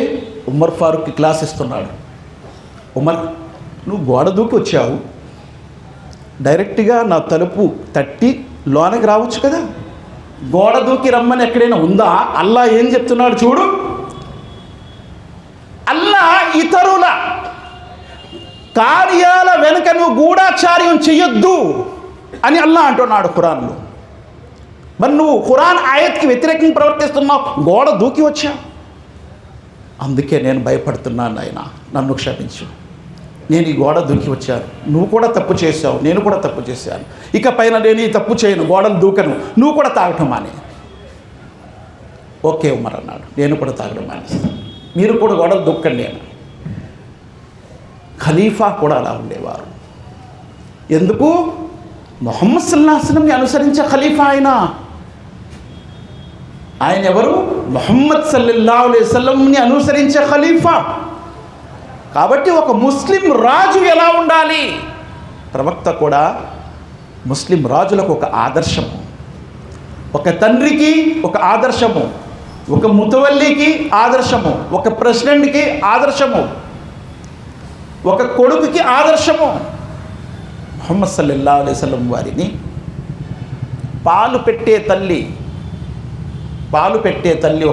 ఉమర్ ఫారూక్కి క్లాస్ ఇస్తున్నాడు. ఉమర్, నువ్వు గోడ దూకి వచ్చావు, డైరెక్ట్గా నా తలుపు తట్టి లోనకి రావచ్చు కదా. గోడ దూకి రమ్మని ఎక్కడైనా ఉందా? అల్లా ఏం చెప్తున్నాడు చూడు. అల్లా ఇతరుల కార్యాల వెనుక నువ్వు గూఢాచార్యం చెయ్యొద్దు అని అల్లా అంటున్నాడు ఖురాన్లో. మరి నువ్వు ఖురాన్ ఆయత్కి వ్యతిరేకంగా ప్రవర్తిస్తున్నావు, గోడ దూకి వచ్చావు. అందుకే నేను భయపడుతున్నాను, నాయనా నన్ను క్షమించు. నేను ఈ గోడ దూకి వచ్చాను, నువ్వు కూడా తప్పు చేశావు, నేను కూడా తప్పు చేశాను. ఇక పైన నేను ఈ తప్పు చేయను, గోడలు దూకను, నువ్వు కూడా తాగటం మానే. ఓకే ఉమర్ అన్నాడు, నేను కూడా తాగడం మానేస్తాను, మీరు కూడా గోడలు దూక్కండి అని. ఖలీఫా కూడా అలా ఉండేవారు. ఎందుకు? ముహమ్మద్ సల్లల్లాహు అలైహి వసల్లంని అనుసరించే ఖలీఫా ఆయన ఎవరు? ముహమ్మద్ సల్లల్లాహు అలైహి వసల్లంని అనుసరించే ఖలీఫా. కాబట్టి ఒక ముస్లిం రాజు ఎలా ఉండాలి? ప్రవక్త కూడా ముస్లిం రాజులకు ఒక ఆదర్శం. ఒక తండ్రికి ఒక ఆదర్శము, ఒక ముతవల్లికి ఆదర్శము, ఒక ప్రెసిడెంట్కి ఆదర్శము, ఒక కొడుకుకి ఆదర్శము. ముహమ్మద్ సల్లల్లాహు అలైహి వసల్లం వారిని పాలు పెట్టే తల్లి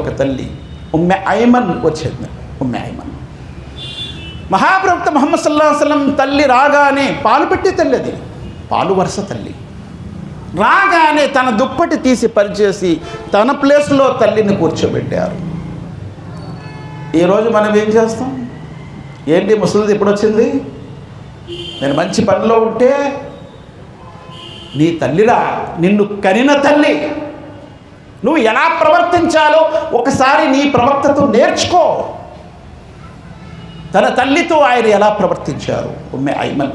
ఒక తల్లి ఉమ్మె ఐమన్ వచ్చేది. ఉమ్మె ఐమన్ మహాప్రవక్త ముహమ్మద్ సల్లల్లాహు అలైహి వసల్లం తల్లి రాగానే, పాలు పెట్టే తల్లి, అది పాలు వరుస తల్లి, రాగానే తన దుప్పటి తీసి పరిచేసి తన ప్లేస్లో తల్లిని కూర్చోబెట్టారు. ఈరోజు మనం ఏం చేస్తాం? ఏంటి ముసలిది ఎప్పుడు వచ్చింది? నేను మంచి పనిలో ఉంటే, నీ తల్లిరా, నిన్ను కనిన తల్లి, నువ్వు ఎలా ప్రవర్తించాలో ఒకసారి నీ ప్రవక్తతో నేర్చుకో. తన తల్లితో ఆయన ఎలా ప్రవర్తించారు? ఉమ్మె ఐమన్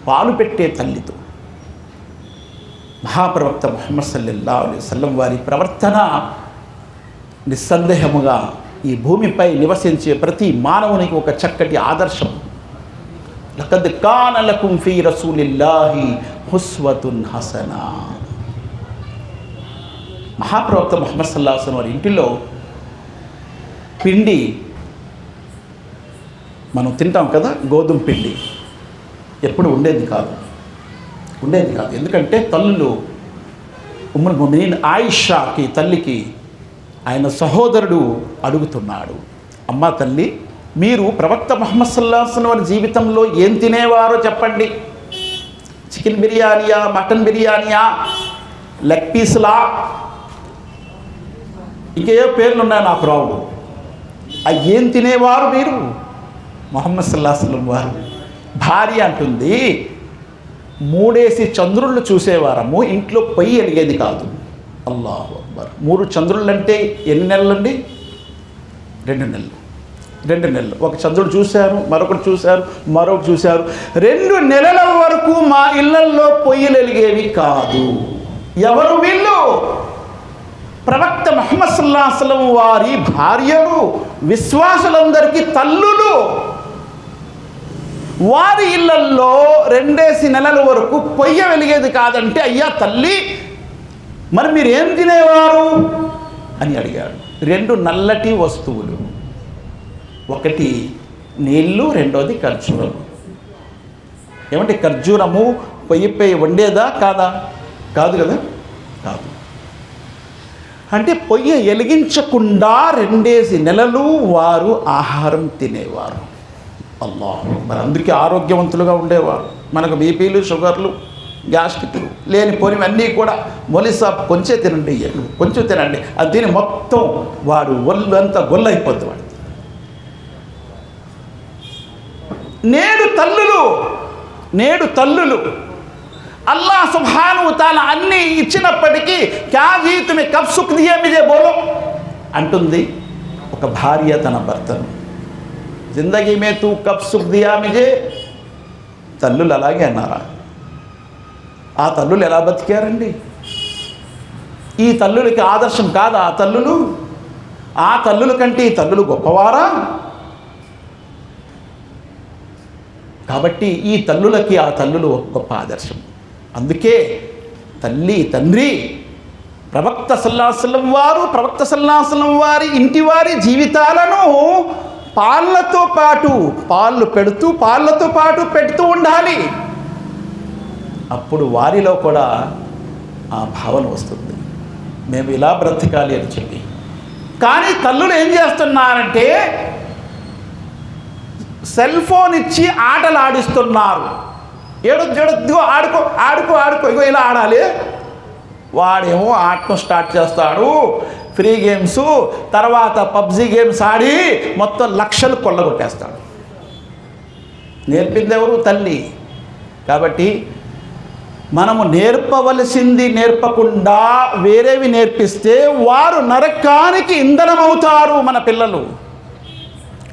పాలు పెట్టే తల్లితో. మహాప్రవక్త ముహమ్మద్ సల్లల్లాహు అలైహి వసల్లం వారి ప్రవర్తన నిస్సందేహముగా ఈ భూమిపై నివసించే ప్రతి మానవునికి ఒక చక్కటి ఆదర్శం. లఖద్ కాన లకుం ఫీ రసూలిల్లాహి ఉస్వతున్ హసనా. మహాప్రవక్త ముహమ్మద్ సల్లల్లాహు అలైహి వసల్లం వారి ఇంటిలో పిండి మనం తింటాం కదా, గోధుమ పిండి ఎప్పుడు ఉండేది కాదు. ఎందుకంటే తల్లులు ఉమ్ముల్ ముమినీన్ ఆయిషాకి, తల్లికి ఆయన సహోదరుడు అడుగుతున్నాడు, అమ్మ తల్లి, మీరు ప్రవక్త ముహమ్మద్ సల్లల్లాహు అలైహి వసల్లం వారి జీవితంలో ఏం తినేవారో చెప్పండి. చికెన్ బిర్యానీయా, మటన్ బిర్యానీయా, లెగ్ పీస్లా, ఇంకేయో పేర్లు ఉన్నాయి నాకు రావు. అవి ఏం తినేవారు మీరు? ముహమ్మద్ సల్లల్లాహు అలైహి వసల్లం వారు భార్య అంటుంది, 3 చంద్రుళ్ళు చూసేవారము, ఇంట్లో పొయ్యి వెలిగేది కాదు. అల్లాహు అక్బర్. 3 చంద్రుళ్ళు అంటే ఎన్ని నెలలండి? 2 నెలలు. 2 నెలలు. ఒక చంద్రుడు చూశారు, మరొకటి చూశారు, 2 నెలల వరకు మా ఇళ్లల్లో పొయ్యిలు వెలిగేవి కాదు. ఎవరు వీళ్ళు? ప్రవక్త ముహమ్మద్ సల్లల్లాహు అలైహి వసల్లం వారి భార్యలు, విశ్వాసులందరికీ తల్లులు. వారి ఇళ్లల్లో 2 నెలల వరకు పొయ్య వెలిగేది కాదంటే, అయ్యా తల్లి, మరి మీరేం తినేవారు అని అడిగాడు. 2 నల్లటి వస్తువులు, ఒకటి నీళ్ళు, రెండోది ఖర్జూరం. ఏమంటే ఖర్జూరము పొయ్యిపై వండేదా కాదా? కాదు కదా, కాదు. అంటే పొయ్యి వెలిగించకుండా 2 నెలలు వారు ఆహారం తినేవారు. అల్లాహ్. మరి అందుకే ఆరోగ్యవంతులుగా ఉండేవారు. మనకు బీపీలు, షుగర్లు, గ్యాస్ట్రిక్లు లేనిపోనివి అన్నీ కూడా మొలిసా కొంచెం తినండి, కొంచెం తినండి, అది తిని మొత్తం వాడు ఒళ్ళు అంతా గొల్లైపోద్ది వాడు. నేడు తల్లులు అల్లాహ్ సుబ్హానహు తఆలా అన్నీ ఇచ్చినప్పటికీ క్యా జీ తుమ్హే కబ్ సుఖ్ దియా ముझे బోలో అంటుంది ఒక భార్య తన భర్తను. జిందగీ మే తూ కబ్ సుఖ్ దియా ముझे. తల్లులు అలాగే అన్నారా? ఆ తల్లులు ఎలా బతికారండి? ఈ తల్లులకి ఆదర్శం కాదా ఆ తల్లులు? ఆ తల్లుల కంటే ఈ తల్లులు గొప్పవారా? కాబట్టి ఈ తల్లులకి ఆ తల్లులు గొప్ప ఆదర్శం. అందుకే తల్లి, తండ్రి, ప్రవక్త సల్లల్లాహు అలైహి వసల్లం వారు, ప్రవక్త సల్లల్లాహు అలైహి వసల్లం వారి ఇంటి వారి జీవితాలను పాలతో పాటు పెడుతూ ఉండాలి. అప్పుడు వారిలో కూడా ఆ భావన వస్తుంది, మేము ఇలా బ్రతకాలి అని చెప్పి. కానీ తల్లులు ఏం చేస్తున్నారంటే సెల్ ఫోన్ ఇచ్చి ఆటలు ఆడిస్తున్నారు. ఏడొద్దు ఆడుకో ఇగో ఇలా ఆడాలి. వాడేమో ఆటను స్టార్ట్ చేస్తాడు, ఫ్రీ గేమ్స్, తర్వాత పబ్జీ గేమ్స్ ఆడి మొత్తం లక్షలు కొల్లగొట్టేస్తాడు. నేర్పింది ఎవరు? తల్లి. కాబట్టి మనము నేర్పవలసింది నేర్పకుండా వేరేవి నేర్పిస్తే వారు నరకానికి ఇంధనం అవుతారు మన పిల్లలు.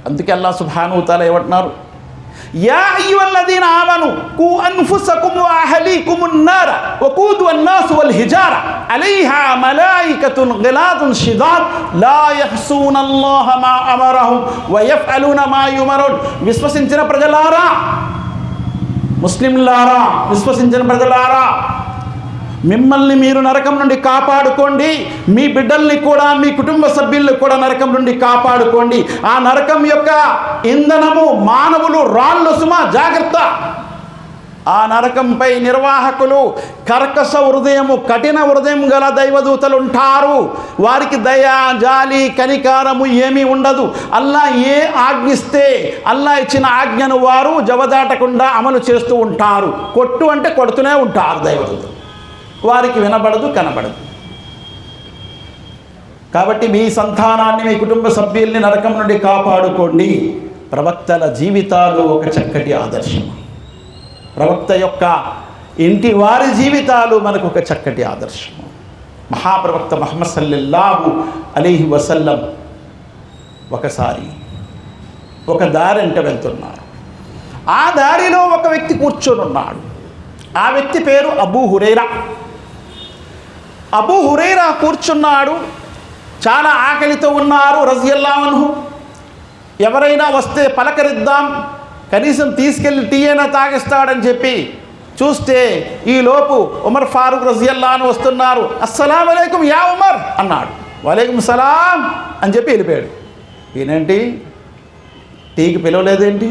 అందుకే అల్లాహ్ సుబ్హానహు తఆలా ఏమంటున్నారు? యా అయ్యుహల్లదీన ఆమను కు అన్ఫుసకుం వ అహ్లీకుమున్ నార వకూదుహా అన్నాసు వల్ హిజార అలైహా మలాయికతున్ గిలాదున్ షిదాద్ లా యహ్సూనల్లాహ మా అమరహుం వ యఫ్అలూన మా యుమరున్. విశ్వసించిన ప్రజలారా, ముస్లింలారా, విశ్వసించిన ప్రజలారా, మిమ్మల్ని మీరు నరకం నుండి కాపాడుకోండి, మీ బిడ్డల్ని కూడా మీ కుటుంబ సభ్యుల్ని కూడా నరకం నుండి కాపాడుకోండి. ఆ నరకం యొక్క ఇంధనము మానవులు, రాళ్ళు సుమా, జాగ్రత్త. ఆ నరకంపై నిర్వాహకులు కర్కశ హృదయము, కఠిన హృదయం గల దైవదూతలు ఉంటారు. వారికి దయ, జాలి, కనికారము ఏమీ ఉండదు. అల్లా ఏ ఆజ్ఞిస్తే అల్లా ఇచ్చిన ఆజ్ఞను వారు జవదాటకుండా అమలు చేస్తూ ఉంటారు. కొట్టు అంటే కొడుతూనే ఉంటారు దైవదూతలు. వారికి వినబడదు, కనబడదు. కాబట్టి మీ సంతానాన్ని, మీ కుటుంబ సభ్యుల్ని నరకం నుండి కాపాడుకోండి. ప్రవక్తల జీవితాలు ఒక చక్కటి ఆదర్శం. ప్రవక్త యొక్క ఇంటి వారి జీవితాలు మనకు ఒక చక్కటి ఆదర్శం. మహాప్రవక్త ముహమ్మద్ సల్లల్లాహు అలైహి వసల్లం ఒకసారి ఒక దారి వెంట వెళ్తున్నారు. ఆ దారిలో ఒక వ్యక్తి కూర్చొని ఉన్నాడు. ఆ వ్యక్తి పేరు అబూ హురైరా. అబూ హురైరా కూర్చున్నాడు. చాలా ఆకలితో ఉన్నారు రజియల్లాహు అన్హు. ఎవరైనా వస్తే పలకరిద్దాం, కనీసం తీసుకెళ్ళి టీ అయినా తాగిస్తాడని చెప్పి చూస్తే ఈలోపు ఉమర్ ఫారూక్ రజియల్లాహు అన్హు వస్తున్నారు. అస్సలాము అలైకుం యా ఉమర్ అన్నాడు. వలైకుం సలాం అని చెప్పి వెళ్ళిపోయాడు. ఈయనేంటి టీకి పిలవలేదేంటి,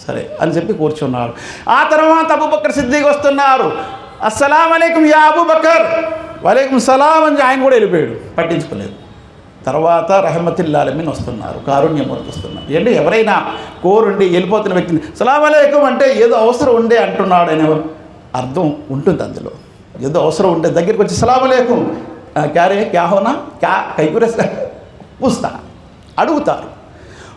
సరే అని చెప్పి కూర్చున్నాడు. ఆ తర్వాత అబూబకర్ సిద్దిక్ వస్తున్నారు. అస్సలాము అలైకుం యా అబూబకర్, వలైకుం సలాం అని ఆయన కూడా వెళ్ళిపోయాడు, పట్టించుకోలేదు. తర్వాత రహమతుల్లిల్ ఆలమీన్ వస్తున్నారు, కారుణ్యమూర్తి వస్తున్నారు. ఏంటి ఎవరైనా కోరుండి వెళ్ళిపోతున్న వ్యక్తిని సలాం అలైకుం అంటే ఏదో అవసరం ఉండే అంటున్నాడు అనే అర్థం ఉంటుంది. అందులో ఏదో అవసరం ఉంటే దగ్గరికి వచ్చి సలాం అలైకుం క్యారే క్యా హోనా క్యా కైకురే పూస్తా అడుగుతారు.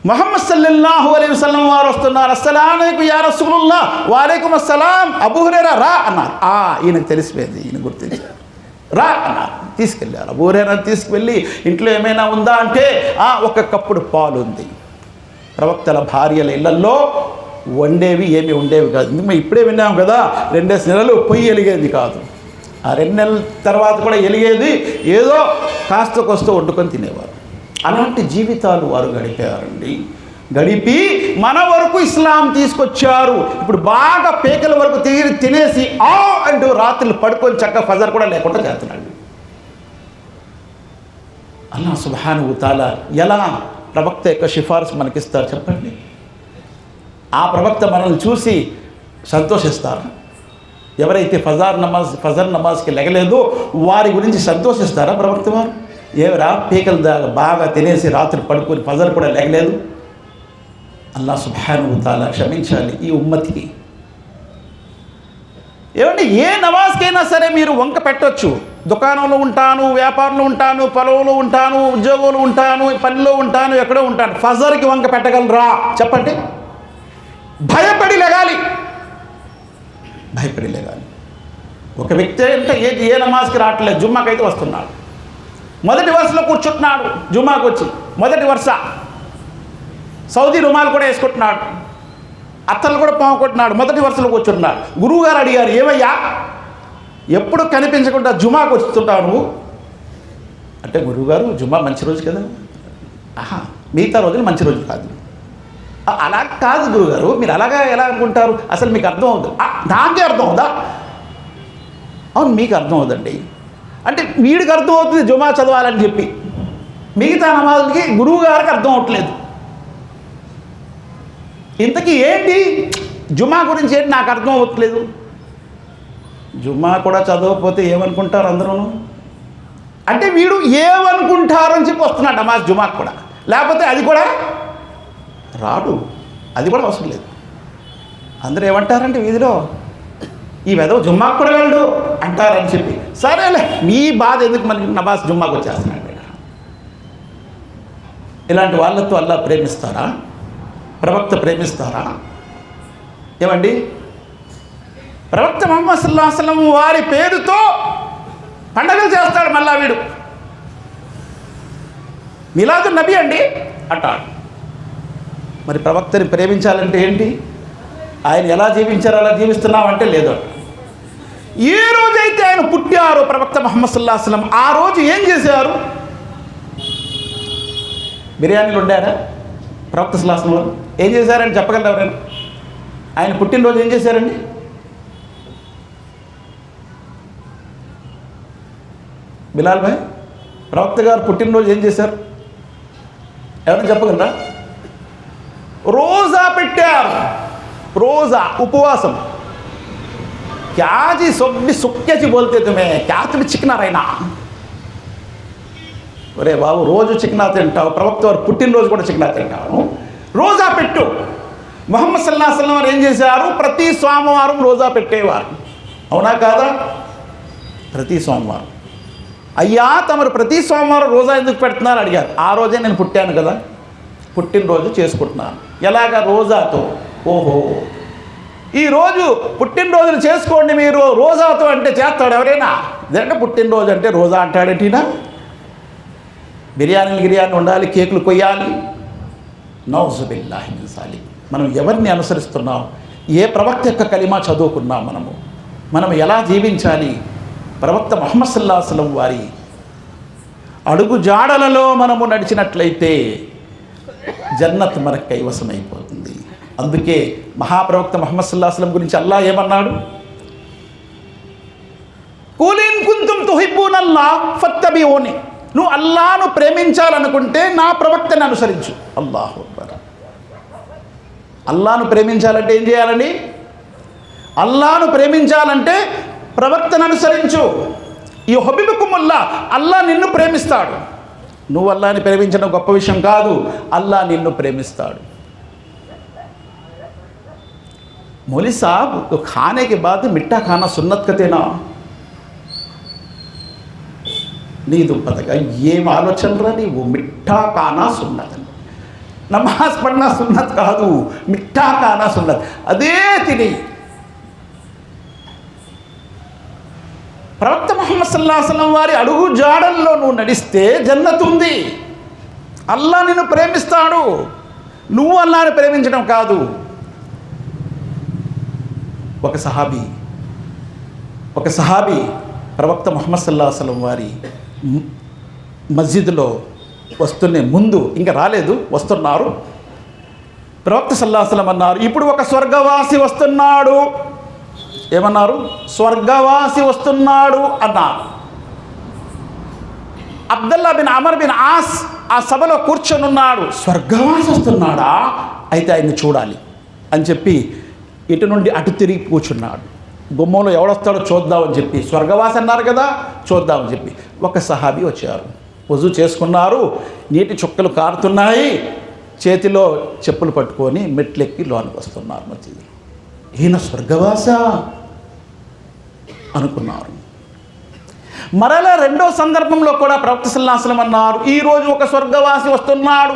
ముహమ్మద్ సల్లల్లాహు అలైహి వసల్లం వారు వస్తున్నారు. అస్సలాము అలైకుం యా రసూలుల్లాహ్, వలైకుం అస్సలాం. అబూ హురైరా రా అన్నారు. ఈయనకు తెలిసిపోయింది, ఈయన గుర్తించారు. రా అన్నారు, తీసుకెళ్ళారు. అబూ హురైరాని తీసుకువెళ్ళి ఇంట్లో ఏమైనా ఉందా అంటే ఒక కప్పుడు పాలు ఉంది. ప్రవక్తల భార్యల ఇళ్లలో వండేవి ఏమి ఉండేవి కాదు. మేము ఇప్పుడే విన్నాం కదా, 2 నెలలు పొయ్యి వెలిగేది కాదు. ఆ 2 నెలల తర్వాత కూడా వెలిగేది, ఏదో కాస్త కోస్త వండుకొని తినేవారు. అలాంటి జీవితాలు వారు గడిపారండి. గడిపి మన వరకు ఇస్లాం తీసుకొచ్చారు. ఇప్పుడు బాగా పేకల వరకు తినేసి అంటూ రాత్రులు పడుకొని చక్క ఫజర్ కూడా లేకుండా చేస్తున్నాడు. అల్లాహ్ సుబ్హానహు తఆలా ఎలా ప్రవక్త యొక్క సిఫారసు మనకిస్తారు చెప్పండి? ఆ ప్రవక్త మనల్ని చూసి సంతోషిస్తారు. ఎవరైతే ఫజర్ నమాజ్కి లెగలేదో వారి గురించి సంతోషిస్తారా ప్రవక్త వారు? ఏవరా పీకలు బాగా తినేసి రాత్రి పడుకొని ఫజర్ కూడా లెగలేదు. అల్లాహ్ సుబ్హానహు తఆలా క్షమించాలి ఈ ఉమ్మతికి. ఏమండి, ఏ నమాజ్కైనా సరే మీరు వంక పెట్టవచ్చు. దుకాణంలో ఉంటాను, వ్యాపారంలో ఉంటాను, పొలంలో ఉంటాను, ఉద్యోగంలో ఉంటాను, పనిలో ఉంటాను, ఎక్కడో ఉంటాను. ఫజర్కి వంక పెట్టగలరా చెప్పండి? భయపడి లెగాలి, భయపడి లెగాలి. ఒక వ్యక్తి అంటే ఏ నమాజ్కి రావట్లేదు, జుమ్మాకైతే వస్తున్నాడు. మొదటి వరుసలో కూర్చుంటున్నాడు. జుమ్మాకు వచ్చి మొదటి వరుస సౌదీ రుమాలు కూడా వేసుకుంటున్నాడు, అత్తలు కూడా పాముకుంటున్నాడు. మొదటి వరుసలో కూర్చుంటున్నాడు. గురువుగారు అడిగారు, ఏమయ్యా ఎప్పుడు కనిపించకుండా జుమాకు వస్తుంటావు నువ్వు అంటే, గురువుగారు జుమా మంచి రోజు కదా. మిగతా రోజులు మంచి రోజు కాదు. అలా కాదు గురువుగారు, మీరు అలాగా ఎలా అనుకుంటారు, అసలు మీకు అర్థం అవుతుంది. నాకే అర్థం అవుదా? అవును, మీకు అర్థం అవుదండి. అంటే వీడికి అర్థం అవుతుంది జుమా చదవాలని చెప్పి, మిగతా నమాజులకి గురువు గారికి అర్థం అవట్లేదు. ఇంతకీ ఏంటి జుమా గురించి ఏంటి నాకు అర్థం అవ్వట్లేదు. జుమా కూడా చదవకపోతే ఏమనుకుంటారు అందరూ అంటే, వీడు ఏమనుకుంటారు అని చెప్పి వస్తున్నాడు నమాజ్ జుమాకు కూడా. లేకపోతే అది కూడా రాడు, అది కూడా అవసరం లేదు. అందరూ ఏమంటారంటే వీధిలో, ఈ వెధవ జుమ్మాకు కూడా వెళ్ళడు అంటారని చెప్పి, సరేలే మీ బాధ ఎందుకు, మనకి నమాజ్ జుమ్మాకు వచ్చేస్తున్నాడు. ఇలాంటి వాళ్ళతో అల్లాహ్ ప్రేమిస్తారా? ప్రవక్త ప్రేమిస్తారా? ఏమండి, ప్రవక్త ముహమ్మద్ సల్లల్లాహు అలైహి వసల్లం వారి పేరుతో పండగలు చేస్తాడు మళ్ళా వీడు. మిలాదు నబీ అండి అంటాడు. మరి ప్రవక్తని ప్రేమించాలంటే ఏంటి? ఆయన ఎలా జీవించారో అలా జీవిస్తున్నామంటే లేదు. ఏ రోజైతే ఆయన పుట్టారో ప్రవక్త ముహమ్మద్ సల్లల్లాహు అలైహి వసల్లం, ఆ రోజు ఏం చేశారు? బిర్యానీలు ఉండారా? ప్రవక్త సల్లల్లాహు అలైహి వసల్లం ఏం చేశారని చెప్పగలరు ఎవరైనా? ఆయన పుట్టినరోజు ఏం చేశారండి? బిలాల్ భాయ్, ప్రవక్త గారు పుట్టినరోజు ఏం చేశారు? ఎవరైనా చెప్పగలరా? రోజా పెట్టారు. రోజా, ఉపవాసం. क्या जी सोब्बी सुक्के जी बोलते तुम्हें, क्या तुम चिकना रहना? ఒరే బాబు, రోజు చికెనా తింటావు, ప్రవక్త వారు పుట్టినరోజు కూడా చికెనా తింటావు, రోజా పెట్టు. ముహమ్మద్ సల్లల్లాహు అలైహి వసల్లం వారు ఏం చేశారు? ప్రతి సోమవారం రోజా పెట్టేవారు. అవునా కాదా? ప్రతి సోమవారం. అయ్యా తమరు ప్రతి సోమవారం రోజా ఎందుకు పెడుతున్నారు అడిగారు. ఆ రోజే నేను పుట్టాను కదా, పుట్టినరోజు చేసుకుంటున్నాను. ఎలాగా? రోజాతో. ఓహో, ఈరోజు పుట్టినరోజులు చేసుకోండి మీరు, రోజాతో అంటే చేస్తాడు ఎవరైనా? ఇదంటే పుట్టినరోజు అంటే రోజా అంటాడేంటినా? బిర్యానీ ఉండాలి, కేకులు కొయ్యాలి. నౌజు బిల్లాహి మిన్ జాలిక్. మనం ఎవరిని అనుసరిస్తున్నాం? ఏ ప్రవక్త యొక్క కలిమా చదువుకున్నాం? మనం ఎలా జీవించాలి? ప్రవక్త ముహమ్మద్ సల్లల్లాహు అలైహి వసల్లం వారి అడుగు జాడలలో మనము నడిచినట్లయితే జన్నత్ మనకు కైవసమైపోతుంది. అందుకే మహాప్రవక్త ముహమ్మద్ సల్లల్లాహు అలైహి వసల్లం గురించి అల్లాహ్ ఏమన్నాడు? కుల్ ఇన్ కుంతుమ్ తుహిబ్బూనల్లాహ్ ఫత్తబిఊని. నువ్వు అల్లాహ్ను ప్రేమించాలనుకుంటే నా ప్రవక్తని అనుసరించు. అల్లాహు అక్బర్. అల్లాహ్ను ప్రేమించాలంటే ఏం చేయాలండి? అల్లాహ్ను ప్రేమించాలంటే ప్రవక్తను అనుసరించు. ఈ హబీబుకుముల్లా, అల్లాహ్ నిన్ను ప్రేమిస్తాడు. నువ్వు అల్లాహ్ని ప్రేమించడం గొప్ప విషయం కాదు, అల్లాహ్ నిన్ను ప్రేమిస్తాడు. मौलवी साहब, तो खाने के बाद मिठा खाना सुन्नत कहते ना? नहीं तुम पता क्या ये मालूम चल रहा नहीं, वो मिठा खाना सुन्नत, नमाज पढ़ना सुन्नत कादू, मिठा खाना सुन्नत. अदे तिनी ప్రవక్త ముహమ్మద్ సల్లల్లాహు అలైహి వసల్లం వారి అడుగు జాడల్లో నువ్వు నడిస్తే జన్నత్ ఉంది. అల్లాహ్ నిన్ను ప్రేమిస్తాడు. నువ్వు అల్లాహ్ని ప్రేమించడం కాదు. ఒక సహాబీ ప్రవక్త ముహమ్మద్ సల్లల్లాహు అలైహి వసల్లం వారి మస్జిద్లో వస్తున్నే ముందు, ఇంకా రాలేదు, వస్తున్నారు. ప్రవక్త సల్లల్లాహు అలైహి వసల్లం అన్నారు, ఇప్పుడు ఒక స్వర్గవాసి వస్తున్నాడు. ఏమన్నారు? స్వర్గవాసి వస్తున్నాడు అన్నారు. అబ్దుల్లా బిన్ అమర్ బిన్ ఆస్ ఆ సభలో కూర్చొని ఉన్నాడు. స్వర్గవాసి వస్తున్నాడా? అయితే ఆయన్ని చూడాలి అని చెప్పి ఇటు నుండి అటు తిరిగి కూర్చున్నాడు. గుమ్మంలో ఎవడొస్తాడో చూద్దామని చెప్పి, స్వర్గవాసి అన్నారు కదా, చూద్దామని చెప్పి ఒక సహాబీ వచ్చారు. వజూ చేసుకున్నారు, నీటి చుక్కలు కారుతున్నాయి, చేతిలో చెప్పులు పట్టుకొని మెట్లెక్కి లోనికి వస్తున్నారు. మధ్యది ఈయన స్వర్గవాస అనుకున్నారు. మరలా రెండో సందర్భంలో కూడా ప్రవక్త సల్లల్లాహు అలైహి వసల్లం అన్నారు, ఈరోజు ఒక స్వర్గవాసి వస్తున్నాడు.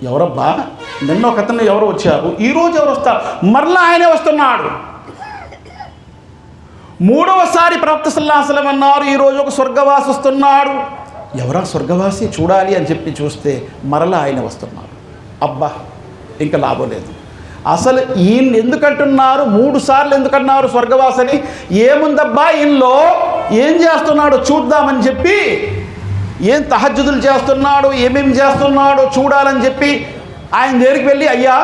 ఎవరబ్బా? నిన్న ఒక అతను ఎవరు వచ్చారు, ఈరోజు ఎవరు వస్తారు? మరలా ఆయనే వస్తున్నాడు. మూడవసారి ప్రవక్త సల్లల్లాహు అలైహి వసల్లం అన్నారు, ఈరోజు ఒక స్వర్గవాసి వస్తున్నాడు. ఎవరా స్వర్గవాసి చూడాలి అని చెప్పి చూస్తే మరలా ఆయన వస్తున్నాడు. అబ్బా, ఇంకా లాభం లేదు. అసలు ఈయన ఎందుకంటున్నారు? 3 సార్లు ఎందుకన్నారు స్వర్గవాసని? ఏముందబ్బా ఈయనలో, ఏం చేస్తున్నాడో చూద్దామని చెప్పి, ఏం తహజ్జుదులు చేస్తున్నాడు, ఏమేమి చేస్తున్నాడో చూడాలని చెప్పి ఆయన దగ్గరికి వెళ్ళి, అయ్యా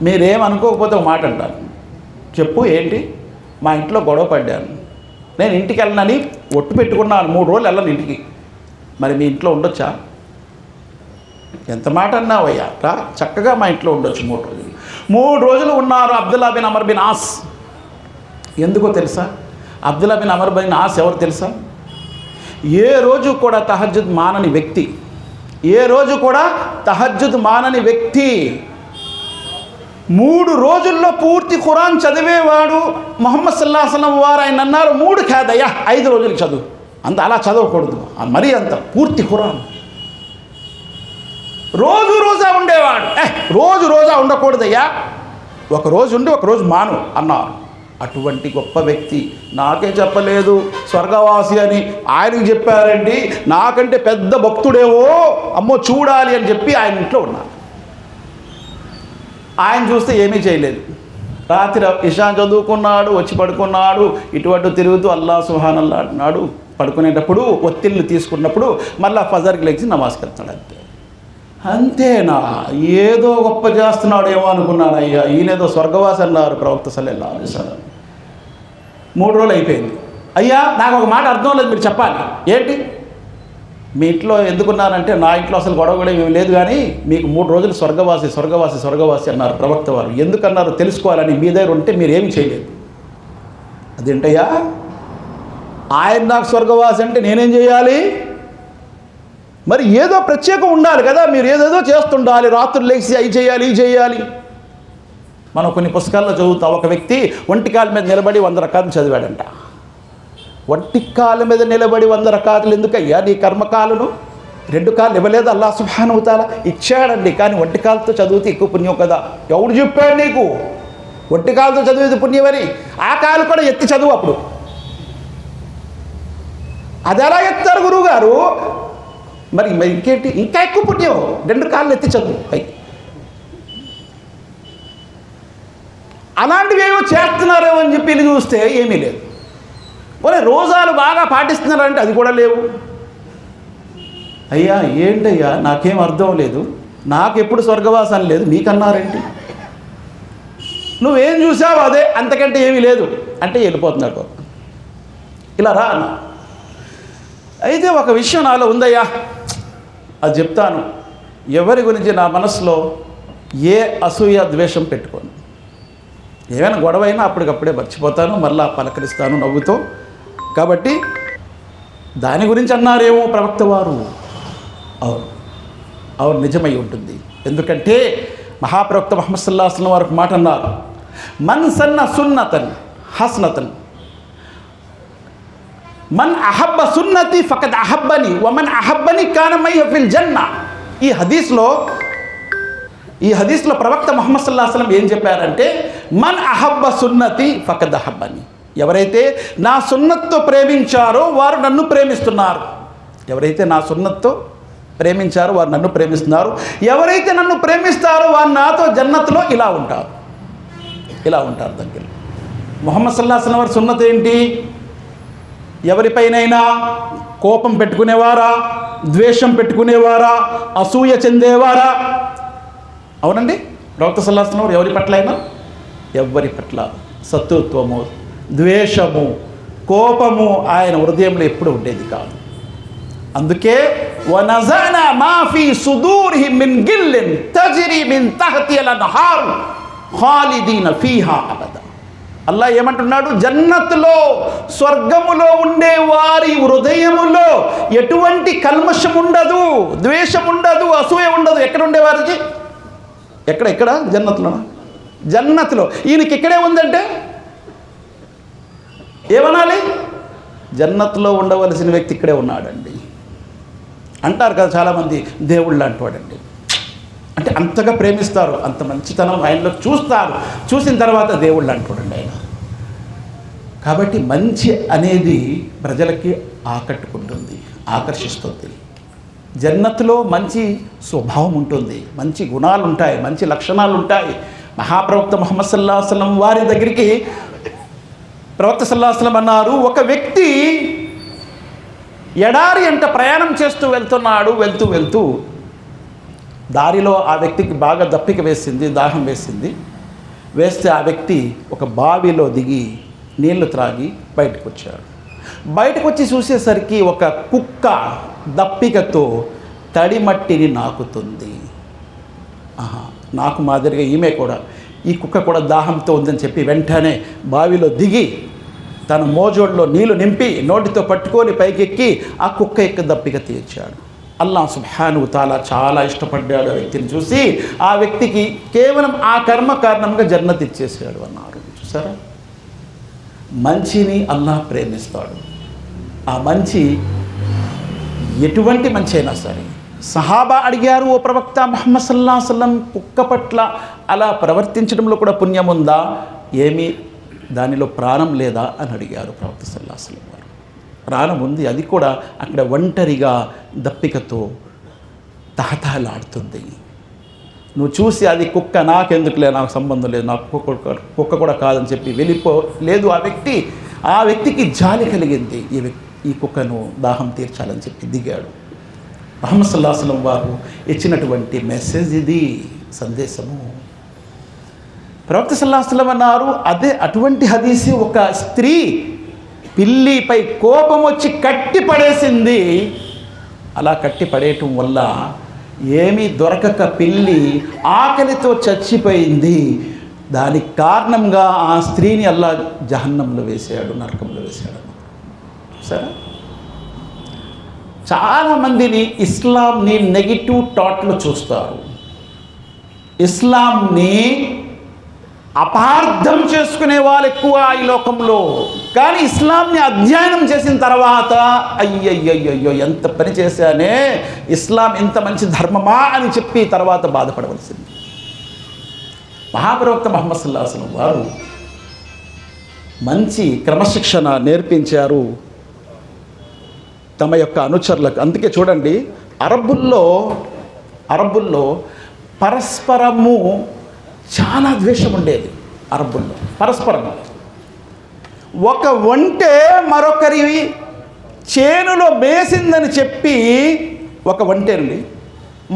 మీరేమనుకోకపోతే ఒక మాట అంటాను, చెప్పు ఏంటి? మా ఇంట్లో గొడవ పడ్డాను, నేను ఇంటికి వెళ్ళనని ఒట్టు పెట్టుకున్నాను, 3 రోజులు వెళ్ళను ఇంటికి. మరి మీ ఇంట్లో ఉండొచ్చా? ఎంత మాట అన్నావయ్యా, రా చక్కగా మా ఇంట్లో ఉండొచ్చు 3 రోజులు. 3 రోజులు ఉన్నారు అబ్దుల్లా బిన్ అమర్ బిన్ ఆస్. ఎందుకో తెలుసా? అబ్దుల్లా బిన్ అమర్ బిన్ ఆస్ ఎవరు తెలుసా? ఏ రోజు కూడా తహజ్జుద్ మానని వ్యక్తి. ఏ రోజు కూడా తహజ్జుద్ మానని వ్యక్తి. 3 రోజుల్లో పూర్తి ఖురాన్ చదివేవాడు. ముహమ్మద్ సల్లల్లాహు అలైహి వసల్లం వారు ఆయన అన్నారు, 3 కాదయ్యా 5 రోజులు చదువు. అంత అలా చదవకూడదు, మరీ అంత పూర్తి ఖురాన్. రోజు రోజా ఉండేవాడు. రోజు రోజా ఉండకూడదయ్యా, ఒక రోజు ఉండి ఒక రోజు మాను అన్నారు. అటువంటి గొప్ప వ్యక్తి నాకే చెప్పలేదు స్వర్గవాసి అని, ఆయనకు చెప్పారండి. నాకంటే పెద్ద భక్తుడేవో, అమ్మో చూడాలి అని చెప్పి ఆయన ఇంట్లో ఉన్నారు. ఆయన చూస్తే ఏమీ చేయలేదు. రాత్రి ఇషా చదువుకున్నాడు, వచ్చి పడుకున్నాడు, ఇటువంటి తిరుగుతూ అల్లా సుబ్హానల్లాహ్ అంటున్నాడు. పడుకునేటప్పుడు ఒత్తిళ్ళు తీసుకున్నప్పుడు మళ్ళీ ఫజర్కి లేచి నమాజ్కి వెళ్తాడు. అంతే. అంతేనా? ఏదో గొప్ప చేస్తున్నాడేమో అనుకున్నాను. అయ్యా ఈయనేదో స్వర్గవాసి అన్నారు ప్రవక్త సల్లల్లాహు అలైహి వసల్లం. 3 రోజులు అయిపోయింది. అయ్యా నాకు ఒక మాట అర్థం లేదు, మీరు చెప్పాలి. ఏంటి? మీ ఇంట్లో ఎందుకున్నారంటే, నా ఇంట్లో అసలు గొడవ కూడా ఏమి లేదు, కానీ మీకు 3 రోజులు స్వర్గవాసి స్వర్గవాసి స్వర్గవాసి అన్నారు ప్రవక్త వారు. ఎందుకన్నారు తెలుసుకోవాలని మీ దగ్గర ఉంటే మీరు ఏమి చేయలేదు. అదేంటయ్యా, ఆయన నాకు స్వర్గవాసి అంటే నేనేం చేయాలి? మరి ఏదో ప్రత్యేకం ఉండాలి కదా, మీరు ఏదేదో చేస్తుండాలి, రాత్రులు లేచి అవి చేయాలి ఇవి చేయాలి. మనం కొన్ని పుస్తకాల్లో చదువుతాం, ఒక వ్యక్తి ఒంటికాల మీద నిలబడి 100 రకాలు చదివాడంట. ఒంటికాల మీద నిలబడి 100 రకాలు ఎందుకయ్యా? నీ కర్మకాలను 2 కాళ్ళు ఇవ్వలేదు అల్లాహ్ సుబ్హానహు వ తఆలా? ఇచ్చాడండి, కానీ ఒంటికాలతో చదివితే ఎక్కువ పుణ్యం కదా. ఎవడు చెప్పాడు నీకు ఒంటికాలతో చదివేది పుణ్యమని? ఆ కాలు కూడా ఎత్తి చదువు. అప్పుడు అది ఎలా ఎత్తారు గురువుగారు? మరి ఇంకేంటి, ఇంకా ఎక్కువ పుణ్యం. 2 కాళ్ళు ఎత్తి చదువు. అలాంటివి ఏవో చేస్తున్నారేమో అని చెప్పి చూస్తే ఏమీ లేదు. పోనీ రోజాలు బాగా పాటిస్తున్నారంటే అది కూడా లేవు. అయ్యా ఏంటయ్యా, నాకేం అర్థం లేదు, నాకు ఎప్పుడు స్వర్గవాసం లేదు, మీకన్నారేంటి? నువ్వేం చూసావు అదే, అంతకంటే ఏమీ లేదు అంటే వెళ్ళిపోతున్నాడు. ఇలా రా అన్న. అయితే ఒక విషయం నాలో ఉందయ్యా, అది చెప్తాను. ఎవరి గురించి నా మనసులో ఏ అసూయ ద్వేషం పెట్టుకోను. ఏమైనా గొడవైనా అప్పటికప్పుడే మర్చిపోతాను, మళ్ళా పలకరిస్తాను నవ్వుతో. కాబట్టి దాని గురించి అన్నారేమో ప్రవక్త వారు. అవును నిజమై ఉంటుంది. ఎందుకంటే మహాప్రవక్త ముహమ్మద్ సల్లల్లాహు అలైహి వసల్లం వారు మాట అన్నారు, మన్ సన్న సున్నతన్ హసనతన్ మన్ అహబ్బ సున్నతి ఫకద్ అహబ్బని వమన్ అహబ్బని కాన మయ్య ఫిల్ జన్న. ఈ హదీస్లో ప్రవక్త ముహమ్మద్ సల్లల్లాహు అలైహి వసల్లం ఏం చెప్పారంటే, మన్ అహబ్బ సున్నతి ఫకద్ అహబ్బని. ఎవరైతే నా సున్నత్తో ప్రేమించారో వారు నన్ను ప్రేమిస్తున్నారు. ఎవరైతే నా సున్నత్తో ప్రేమించారో వారు నన్ను ప్రేమిస్తున్నారు. ఎవరైతే నన్ను ప్రేమిస్తారో వారు నాతో జన్నత్లో ఇలా ఉంటారు దగ్గర. ముహమ్మద్ సల్లల్లాహు అలైహి వసల్లం వారి సున్నత్ ఏంటి? ఎవరిపైనైనా కోపం పెట్టుకునేవారా, ద్వేషం పెట్టుకునేవారా, అసూయ చెందేవారా? అవునండి, ప్రవక్త సల్లల్లాహు అలైహి వసల్లం ఎవరి పట్ల అయినా, ఎవరి పట్ల శత్రుత్వము, ద్వేషము, కోపము ఆయన హృదయంలో ఎప్పుడు ఉండేది కాదు. అందుకే వనజనా మా ఫీ సుదూరిహిం మిన్ గిల్లిన్ తజ్రీ మిన్ తహతిల్ అన్హార్ ఖాలిదీన ఫీహా అబదా. అల్లాహ్ ఏమంటున్నాడు? జన్నత్లో, స్వర్గములో ఉండే వారి హృదయములో ఎటువంటి కల్మషం ఉండదు, ద్వేషం ఉండదు, అసూయ ఉండదు. ఎక్కడ ఉండేవారికి? ఎక్కడ జన్నత్లో. ఈయనకి ఇక్కడే ఉందంటే ఏమనాలి? జన్నత్లో ఉండవలసిన వ్యక్తి ఇక్కడే ఉన్నాడండి. అంటారు కదా చాలామంది, దేవుళ్ళు అంటాడండి. అంటే అంతగా ప్రేమిస్తారు, అంత మంచితనం ఆయనలో చూస్తారు, చూసిన తర్వాత దేవుళ్ళు అంటాడండి ఆయన. కాబట్టి మంచి అనేది ప్రజలకి ఆకట్టుకుంటుంది, ఆకర్షిస్తుంది. జన్నత్లో మంచి స్వభావం ఉంటుంది, మంచి గుణాలు ఉంటాయి, మంచి లక్షణాలు ఉంటాయి. మహాప్రవక్త ముహమ్మద్ సల్లల్లాహు అలైహి వసల్లం వారి దగ్గరికి ప్రవక్త సల్లల్లాహు అలైహి వసల్లం అన్నారు, ఒక వ్యక్తి ఎడారి అంట ప్రయాణం చేస్తూ వెళ్తున్నాడు. వెళ్తూ దారిలో ఆ వ్యక్తికి బాగా దప్పిక వేసింది, దాహం వేస్తే ఆ వ్యక్తి ఒక బావిలో దిగి నీళ్లు త్రాగి బయటకు వచ్చాడు. బయటకు వచ్చి చూసేసరికి ఒక కుక్క దప్పికతో తడి మట్టిని నాకుతుంది. నాకు మాదిరిగా ఈమె కూడా, ఈ కుక్క కూడా దాహంతో ఉందని చెప్పి వెంటనే బావిలో దిగి తన మోజోడ్లో నీళ్లు నింపి నోటితో పట్టుకొని పైకెక్కి ఆ కుక్క యొక్క దప్పిక తీర్చాడు. అల్లాహ్ సుబ్హానహు వ తఆలా చాలా ఇష్టపడ్డాడు ఆ వ్యక్తిని చూసి. ఆ వ్యక్తికి కేవలం ఆ కర్మ కారణంగా జన్నత్ ఇచ్చేసాడు అన్నారు. చూసారా, మంచిని అల్లాహ్ ప్రేమిస్తాడు. ఆ మంచి ఎటువంటి మంచి అయినా సరే. సహాబా అడిగారు, ఓ ప్రవక్త ముహమ్మద్ సల్లల్లాహు అలైహి వసల్లం, కుక్క పట్ల అలా ప్రవర్తించడంలో కూడా పుణ్యం ఉందా? ఏమీ దానిలో ప్రాణం లేదా అని అడిగారు ప్రవక్త సల్లల్లాహు అలైహి వసల్లం వారు. ప్రాణం ఉంది, అది కూడా అక్కడ ఒంటరిగా దప్పికతో తహతహలాడుతుంది. నువ్వు చూసి అది కుక్క, నాకెందుకులే, నాకు సంబంధం లేదు, నాకు కుక్క కూడా కాదని చెప్పి లేదు. ఆ వ్యక్తికి జాలి కలిగింది. ఈ కుక్కను దాహం తీర్చాలని చెప్పి దిగాడు. ముహమ్మద్ సల్లల్లాహు అలైహి వసల్లం వారు ఇచ్చినటువంటి మెసేజ్ ఇది, సందేశము. ప్రవక్త సల్లల్లాహు అలైహి వసల్లం అన్నారు, అటువంటి హదీసు ఒక స్త్రీ పిల్లిపై కోపం వచ్చి కట్టి పడేసింది. అలా కట్టి పడేయటం వల్ల ఏమీ దొరకక పిల్లి ఆకలితో చచ్చిపోయింది. దానికి కారణంగా ఆ స్త్రీని అల్లా జహన్నంలో వేసాడు, నరకంలో వేసాడు. సరే, చాలామందిని ఇస్లాంని నెగిటివ్ థాట్లో చూస్తారు, ఇస్లాంని అపార్థం చేసుకునే వాళ్ళు ఎక్కువ ఈ లోకంలో. కానీ ఇస్లాంని అధ్యయనం చేసిన తర్వాత అయ్యయ్యో ఎంత పని చేశానే, ఇస్లాం ఎంత మంచి ధర్మమా అని చెప్పి తర్వాత బాధపడవలసింది. మహాప్రవక్త ముహమ్మద్ సల్లల్లాహు అలైహి వసల్లం వారు మంచి క్రమశిక్షణ నేర్పించారు తమ యొక్క అనుచరులకు. అందుకే చూడండి, అరబ్బుల్లో పరస్పరము చాలా ద్వేషం ఉండేది. అరబ్బుల్లో పరస్పరము, ఒక ఒంటె మరొకరి చేనులో మేసిందని చెప్పి, ఒక ఒంటెండి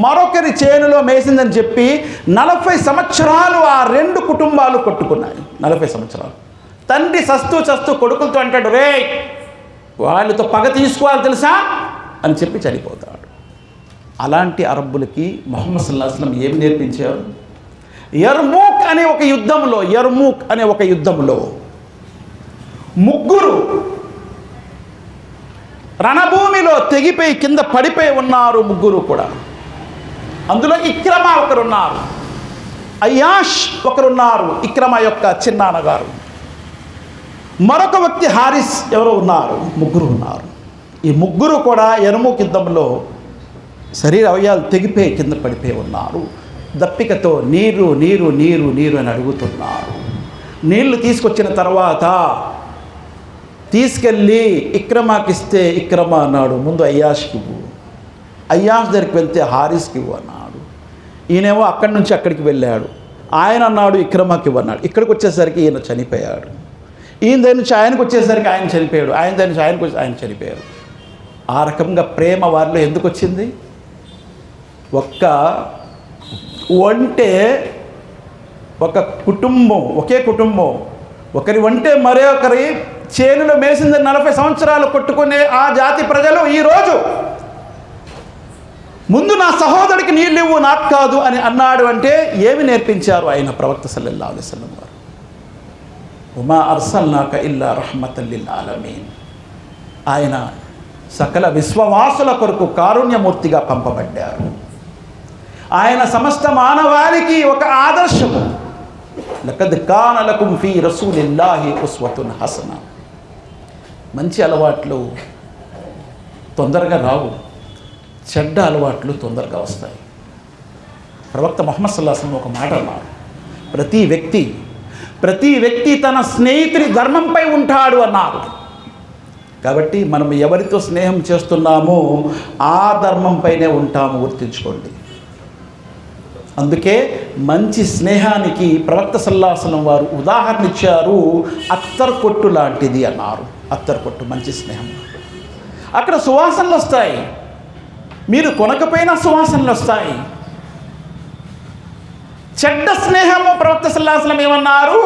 మరొకరి చేనులో మేసిందని చెప్పి 40 సంవత్సరాలు ఆ 2 కుటుంబాలు కొట్టుకున్నాయి. 40 సంవత్సరాలు. తండ్రి చస్తూ కొడుకులతో అంటాడు, రే వాళ్ళతో పగ తీసుకోవాలి తెలుసా అని చెప్పి చనిపోతాడు. అలాంటి అరబ్బులకి ముహమ్మద్ సల్లల్లాహు అలైహి వసల్లం ఏం నేర్పించారు? యర్మూక్ అనే ఒక యుద్ధంలో ముగ్గురు రణభూమిలో తెగిపోయి కింద పడిపోయి ఉన్నారు. ముగ్గురు కూడా. అందులో ఇక్రమా ఒకరున్నారు, అయ్యాష్ ఒకరున్నారు, ఇక్రమా యొక్క చిన్నాన్నగారు. మరొక వ్యక్తి హారిస్ ఎవరో ఉన్నారు. ముగ్గురు ఉన్నారు. ఈ ముగ్గురు కూడా యర్మూక్ యుద్ధంలో శరీర అవయాలు తెగిపోయి కింద పడిపోయి ఉన్నారు. దప్పికతో నీరు నీరు నీరు నీరు అని అడుగుతున్నారు. నీళ్లు తీసుకొచ్చిన తర్వాత తీసుకెళ్ళి ఇక్రమాకి ఇస్తే ఇక్రమా అన్నాడు, ముందు అయ్యాష్కి ఇవ్వు. అయ్యాష్ దగ్గరికి వెళ్తే హారిస్కి ఇవ్వు అన్నాడు. ఈయనేమో అక్కడి నుంచి అక్కడికి వెళ్ళాడు. ఆయన అన్నాడు ఇక్రమాకి ఇవ్వు అన్నాడు. ఇక్కడికి వచ్చేసరికి ఈయన చనిపోయాడు. ఈయన దగ్గర నుంచి ఆయనకు వచ్చేసరికి ఆయన చనిపోయాడు. ఆయన దగ్గర నుంచి ఆయనకు వచ్చి ఆయన చనిపోయాడు. ఆ రకంగా ప్రేమ వారిలో ఎందుకు వచ్చింది? ఒకే కుటుంబం ఒకరి వంటే మరొకరి చేనులో మేసిందని 40 సంవత్సరాలు కొట్టుకునే ఆ జాతి ప్రజలు ఈరోజు ముందు నా సహోదరుడికి నీళ్ళు ఇవ్వు, నాకు కాదు అని అన్నాడు. అంటే ఏమి నేర్పించారు ఆయన ప్రవక్త సల్లల్లాహు అలైహి వసల్లం వారు? వమా అర్సల్నాక ఇల్లా రహ్మతల్ లిల్ ఆలమీన్. ఆయన సకల విశ్వవాసుల కొరకు కారుణ్యమూర్తిగా పంపబడ్డారు. ఆయన సమస్త మానవాళికి ఒక ఆదర్శము. లకద్ కాన లకుం ఫీ రసూలిల్లాహి ఉస్వతున్ హసన. మంచి అలవాట్లు తొందరగా రావు, చెడ్డ అలవాట్లు తొందరగా వస్తాయి. ప్రవక్త ముహమ్మద్ సల్లల్లాహు అలైహి వసల్లం ఒక మాట అన్నారు, ప్రతి వ్యక్తి తన స్నేహితుడి ధర్మంపై ఉంటాడు అన్నారు. కాబట్టి మనం ఎవరితో స్నేహం చేస్తున్నామో ఆ ధర్మంపైనే ఉంటాము, గుర్తుంచుకోండి. అందుకే మంచి స్నేహానికి ప్రవక్త సల్లల్లాహు అలైహి వసల్లం వారు ఉదాహరణ ఇచ్చారు. అత్తర్ కొట్టు లాంటిది అన్నారు. అత్తర్ కొట్టు మంచి స్నేహం. అక్కడ సువాసనలు వస్తాయి, మీరు కొనకపోయినా సువాసనలు వస్తాయి. చెడ్డ స్నేహము ప్రవక్త సల్లల్లాహు అలైహి వసల్లం ఏమన్నారు?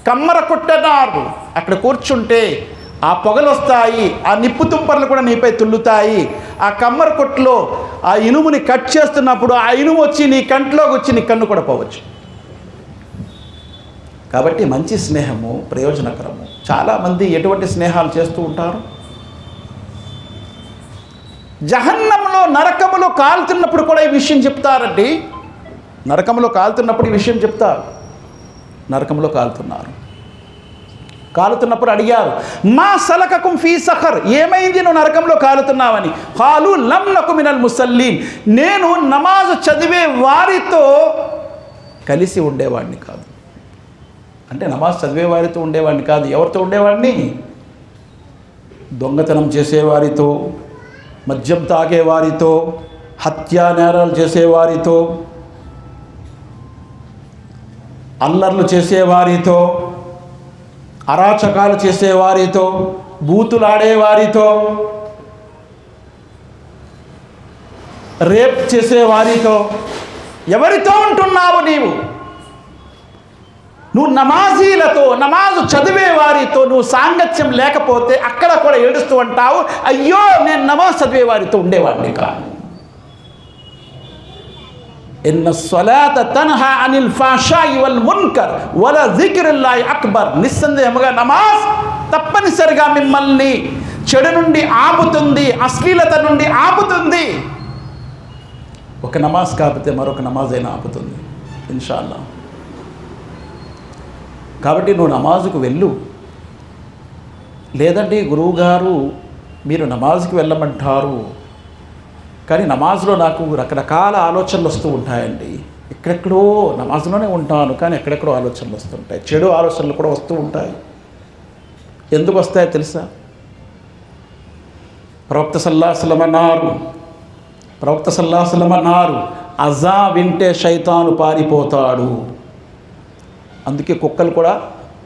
కమ్మర కొట్టన్నారు. అక్కడ కూర్చుంటే ఆ పొగలు వస్తాయి, ఆ నిప్పు తుంపర్లు కూడా నీపై తుల్లుతాయి. ఆ కమ్మర కొట్టులో ఆ ఇనుముని కట్ చేస్తున్నప్పుడు ఆ ఇనుము వచ్చి నీ కంట్లోకి వచ్చి నీ కన్ను కూడా పోవచ్చు. కాబట్టి మంచి స్నేహము ప్రయోజనకరము. చాలామంది ఎటువంటి స్నేహాలు చేస్తూ ఉంటారు? జహన్నంలో నరకములో కాలుతున్నప్పుడు కూడా ఈ విషయం చెప్తారండి. నరకంలో కాలుతున్నప్పుడు ఈ విషయం చెప్తారు. నరకంలో కాలుతున్నప్పుడు అడిగారు, మా సలకకుం ఫీ సఖర్, ఏమైంది నువ్వు నరకంలో కాలుతున్నావని. ఖాలు లం నకు మినల్ ముసల్లీన్, నేను నమాజు చదివే వారితో కలిసి ఉండేవాడిని కాదు. అంటే నమాజ్ చదివే వారితో ఉండేవాడిని కాదు. ఎవరితో ఉండేవాడిని? దొంగతనం చేసేవారితో, మద్యం తాగేవారితో, హత్యా నేరాలు చేసేవారితో, అల్లర్లు చేసేవారితో, అరాచకాలు చేసేవారితో, బూతులాడేవారితో, రేప్ చేసేవారితో. ఎవరితో ఉంటున్నావు నీవు? నువ్వు నమాజీలతో, నమాజు చదివే వారితో నువ్వు సాంగత్యం లేకపోతే అక్కడ కూడా ఏడుస్తూ ఉంటావు, అయ్యో నేను నమాజ్ చదివే వారితో ఉండేవాడిని కాదు. ఇన్న స్వలాత తన్హా అనిల్ ఫాషాయి వల్ మున్కర్ వల జిక్రుల్లాహి అక్బర్. నిస్సందేహముగా నమాజ్ తప్పనిసరిగా మిమ్మల్ని చెడు నుండి ఆపుతుంది, అశ్లీలత నుండి ఆపుతుంది. ఒక నమాజ్ కాకపోతే మరొక నమాజ్ అయినా ఆపుతుంది ఇన్షాల్లా. కాబట్టి నువ్వు నమాజుకు వెళ్ళు. లేదంటే గురువుగారు మీరు నమాజ్కి వెళ్ళమంటారు, కానీ నమాజ్లో నాకు రకరకాల ఆలోచనలు వస్తూ ఉంటాయండి. ఎక్కడెక్కడో నమాజ్లోనే ఉంటాను, కానీ ఎక్కడెక్కడో ఆలోచనలు వస్తుంటాయి, చెడు ఆలోచనలు కూడా వస్తూ ఉంటాయి. ఎందుకు వస్తాయో తెలుసా? ప్రవక్త సల్లల్లాహు అలైహి వసల్లం అన్నారు, అజా వింటే శైతాను పారిపోతాడు. అందుకే కుక్కలు కూడా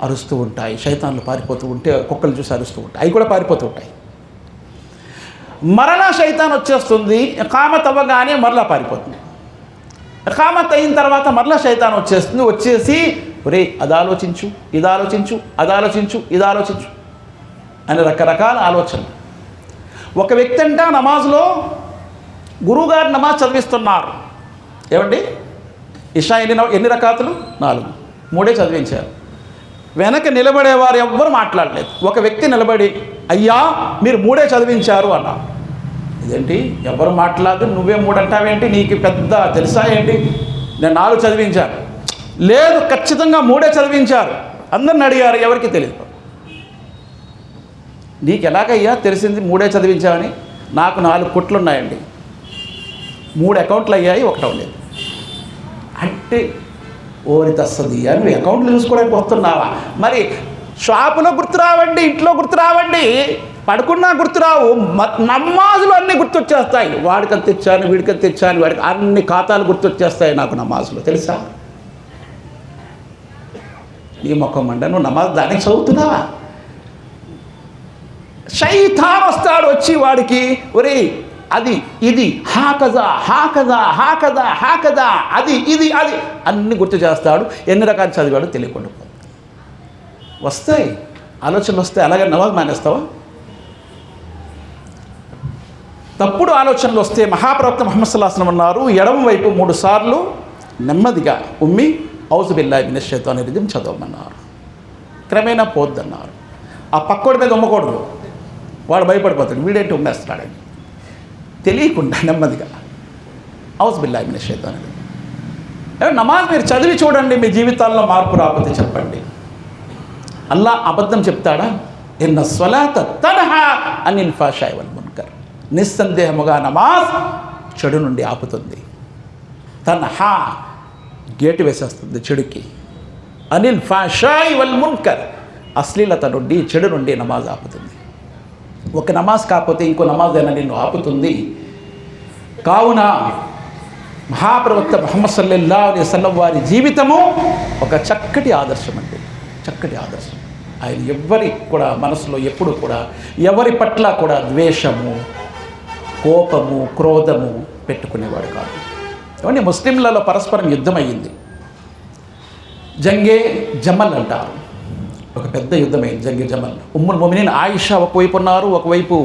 అరుస్తూ ఉంటాయి. శైతాన్లు పారిపోతూ ఉంటే కుక్కలు చూసి అరుస్తూ ఉంటాయి, అవి కూడా పారిపోతూ ఉంటాయి. మరలా శైతాన్ వచ్చేస్తుంది, ఇఖామత్ అవ్వగానే మరలా పారిపోతుంది. ఇఖామత్ అయిన తర్వాత మరలా శైతాన్ వచ్చేస్తుంది, వచ్చేసి ఒరే అది ఆలోచించు, ఇది ఆలోచించు, అది ఆలోచించు, ఇది ఆలోచించు అని రకరకాల ఆలోచనలు. ఒక వ్యక్తి అంట నమాజ్లో గురువుగారు నమాజ్ చదివిస్తున్నారు. ఏమండి ఇషా ఎన్ని రకాతులు? 4, 3 చదివించారు. వెనక నిలబడేవారు ఎవ్వరు మాట్లాడలేదు. ఒక వ్యక్తి నిలబడి అయ్యా మీరు 3 చదివించారు అన్నారు. ఇదేంటి ఎవరు మాట్లాడదు, నువ్వే 3 అంటావేంటి, నీకు పెద్ద తెలుసా ఏంటి, నేను 4 చదివించాను. లేదు ఖచ్చితంగా 3 చదివించారు. అందరిని అడిగారు, ఎవరికి తెలియదు. నీకు ఎలాగయ్యా తెలిసింది 3 చదివించావని? నాకు 4 కొట్లు ఉన్నాయండి, 3 అకౌంట్లు అయ్యాయి, ఒకటి అవ్వలేదు. అంటే ఓరి తస్తది అని నువ్వు అకౌంట్లు చూసుకోవడానికి వస్తున్నావా? మరి షాపులో గుర్తురావండి, ఇంట్లో గుర్తురావండి, పడుకున్నా గుర్తురావు, నమాజులు అన్నీ గుర్తొచ్చేస్తాయి. వాడికని తెచ్చాను, వీడికని తెచ్చాను, వాడికి అన్ని ఖాతాలు గుర్తొచ్చేస్తాయి నాకు నమాజులు, తెలుసా? నీ ముఖం అండ, నువ్వు నమాజ్ దానికి చదువుతున్నావా? శైతాన్ వస్తాడు వచ్చి వాడికి, ఒరే అది ఇది హాకజా హాకజా హాకజా హాకజా, అది ఇది అది అన్ని గుర్తు చేస్తాడు. ఎన్ని రకాలు చదివాడు తెలియకుండా వస్తాయి ఆలోచనలు వస్తాయి. అలాగే నమాజ్ మానేస్తావా? తప్పుడు ఆలోచనలు వస్తే మహాప్రవక్త ముహమ్మద్ సల్లల్లాహు అలైహి వసల్లం అన్నారు, ఎడమ వైపు 3 సార్లు నెమ్మదిగా ఉమ్మి ఔజు బిల్లాహి మినష్ షైతానిర్ రజీమ్ చదవమన్నారు. క్రమేణా పోద్దన్నారు. ఆ పక్కోడి మీద ఉమ్మకూడదు, వాడు భయపడిపోతాడు, వీడేంటి ఉమ్మేస్తున్నాడని. తెలియకుండా నెమ్మదిగా ఔజు బిల్లాహి మినష్ షైతానిర్ రజీమ్. నమాజ్ మీరు చదివి చూడండి, మీ జీవితాల్లో మార్పు రాకపోతే చెప్పండి. అల్లా అబద్ధం చెప్తాడా? ఇన్న స్వలాత తన్హా అనిల్ ఫాషాయి వల్ మున్కర్. నిస్సందేహముగా నమాజ్ చెడు నుండి ఆపుతుంది. తన్హా గేటు వేసేస్తుంది చెడుకి. అనిల్ ఫాషాయి వల్ మున్కర్, అశ్లీలత నుండి చెడు నుండి నమాజ్ ఆపుతుంది. ఒక నమాజ్ కాకపోతే ఇంకో నమాజ్ అయినా నిన్ను ఆపుతుంది. కావున మహాప్రవక్త ముహమ్మద్ సల్లల్లాహు అలైహి వసల్లం వారి జీవితము ఒక చక్కటి ఆదర్శం అండి, చక్కటి ఆదర్శం. ఆయన ఎవ్వరి కూడా మనసులో ఎప్పుడు కూడా ఎవరి పట్ల కూడా ద్వేషము, కోపము, క్రోధము పెట్టుకునేవాడు కాదు. ఏమంటే ముస్లింలలో పరస్పరం యుద్ధం అయ్యింది, జంగే జమల్ అంటారు. ఒక పెద్ద యుద్ధమైంది జంగే జమల్. ఉమ్ముల్ మొమినీన్ ఆయిషా ఒకవైపు ఉన్నారు, ఒకవైపు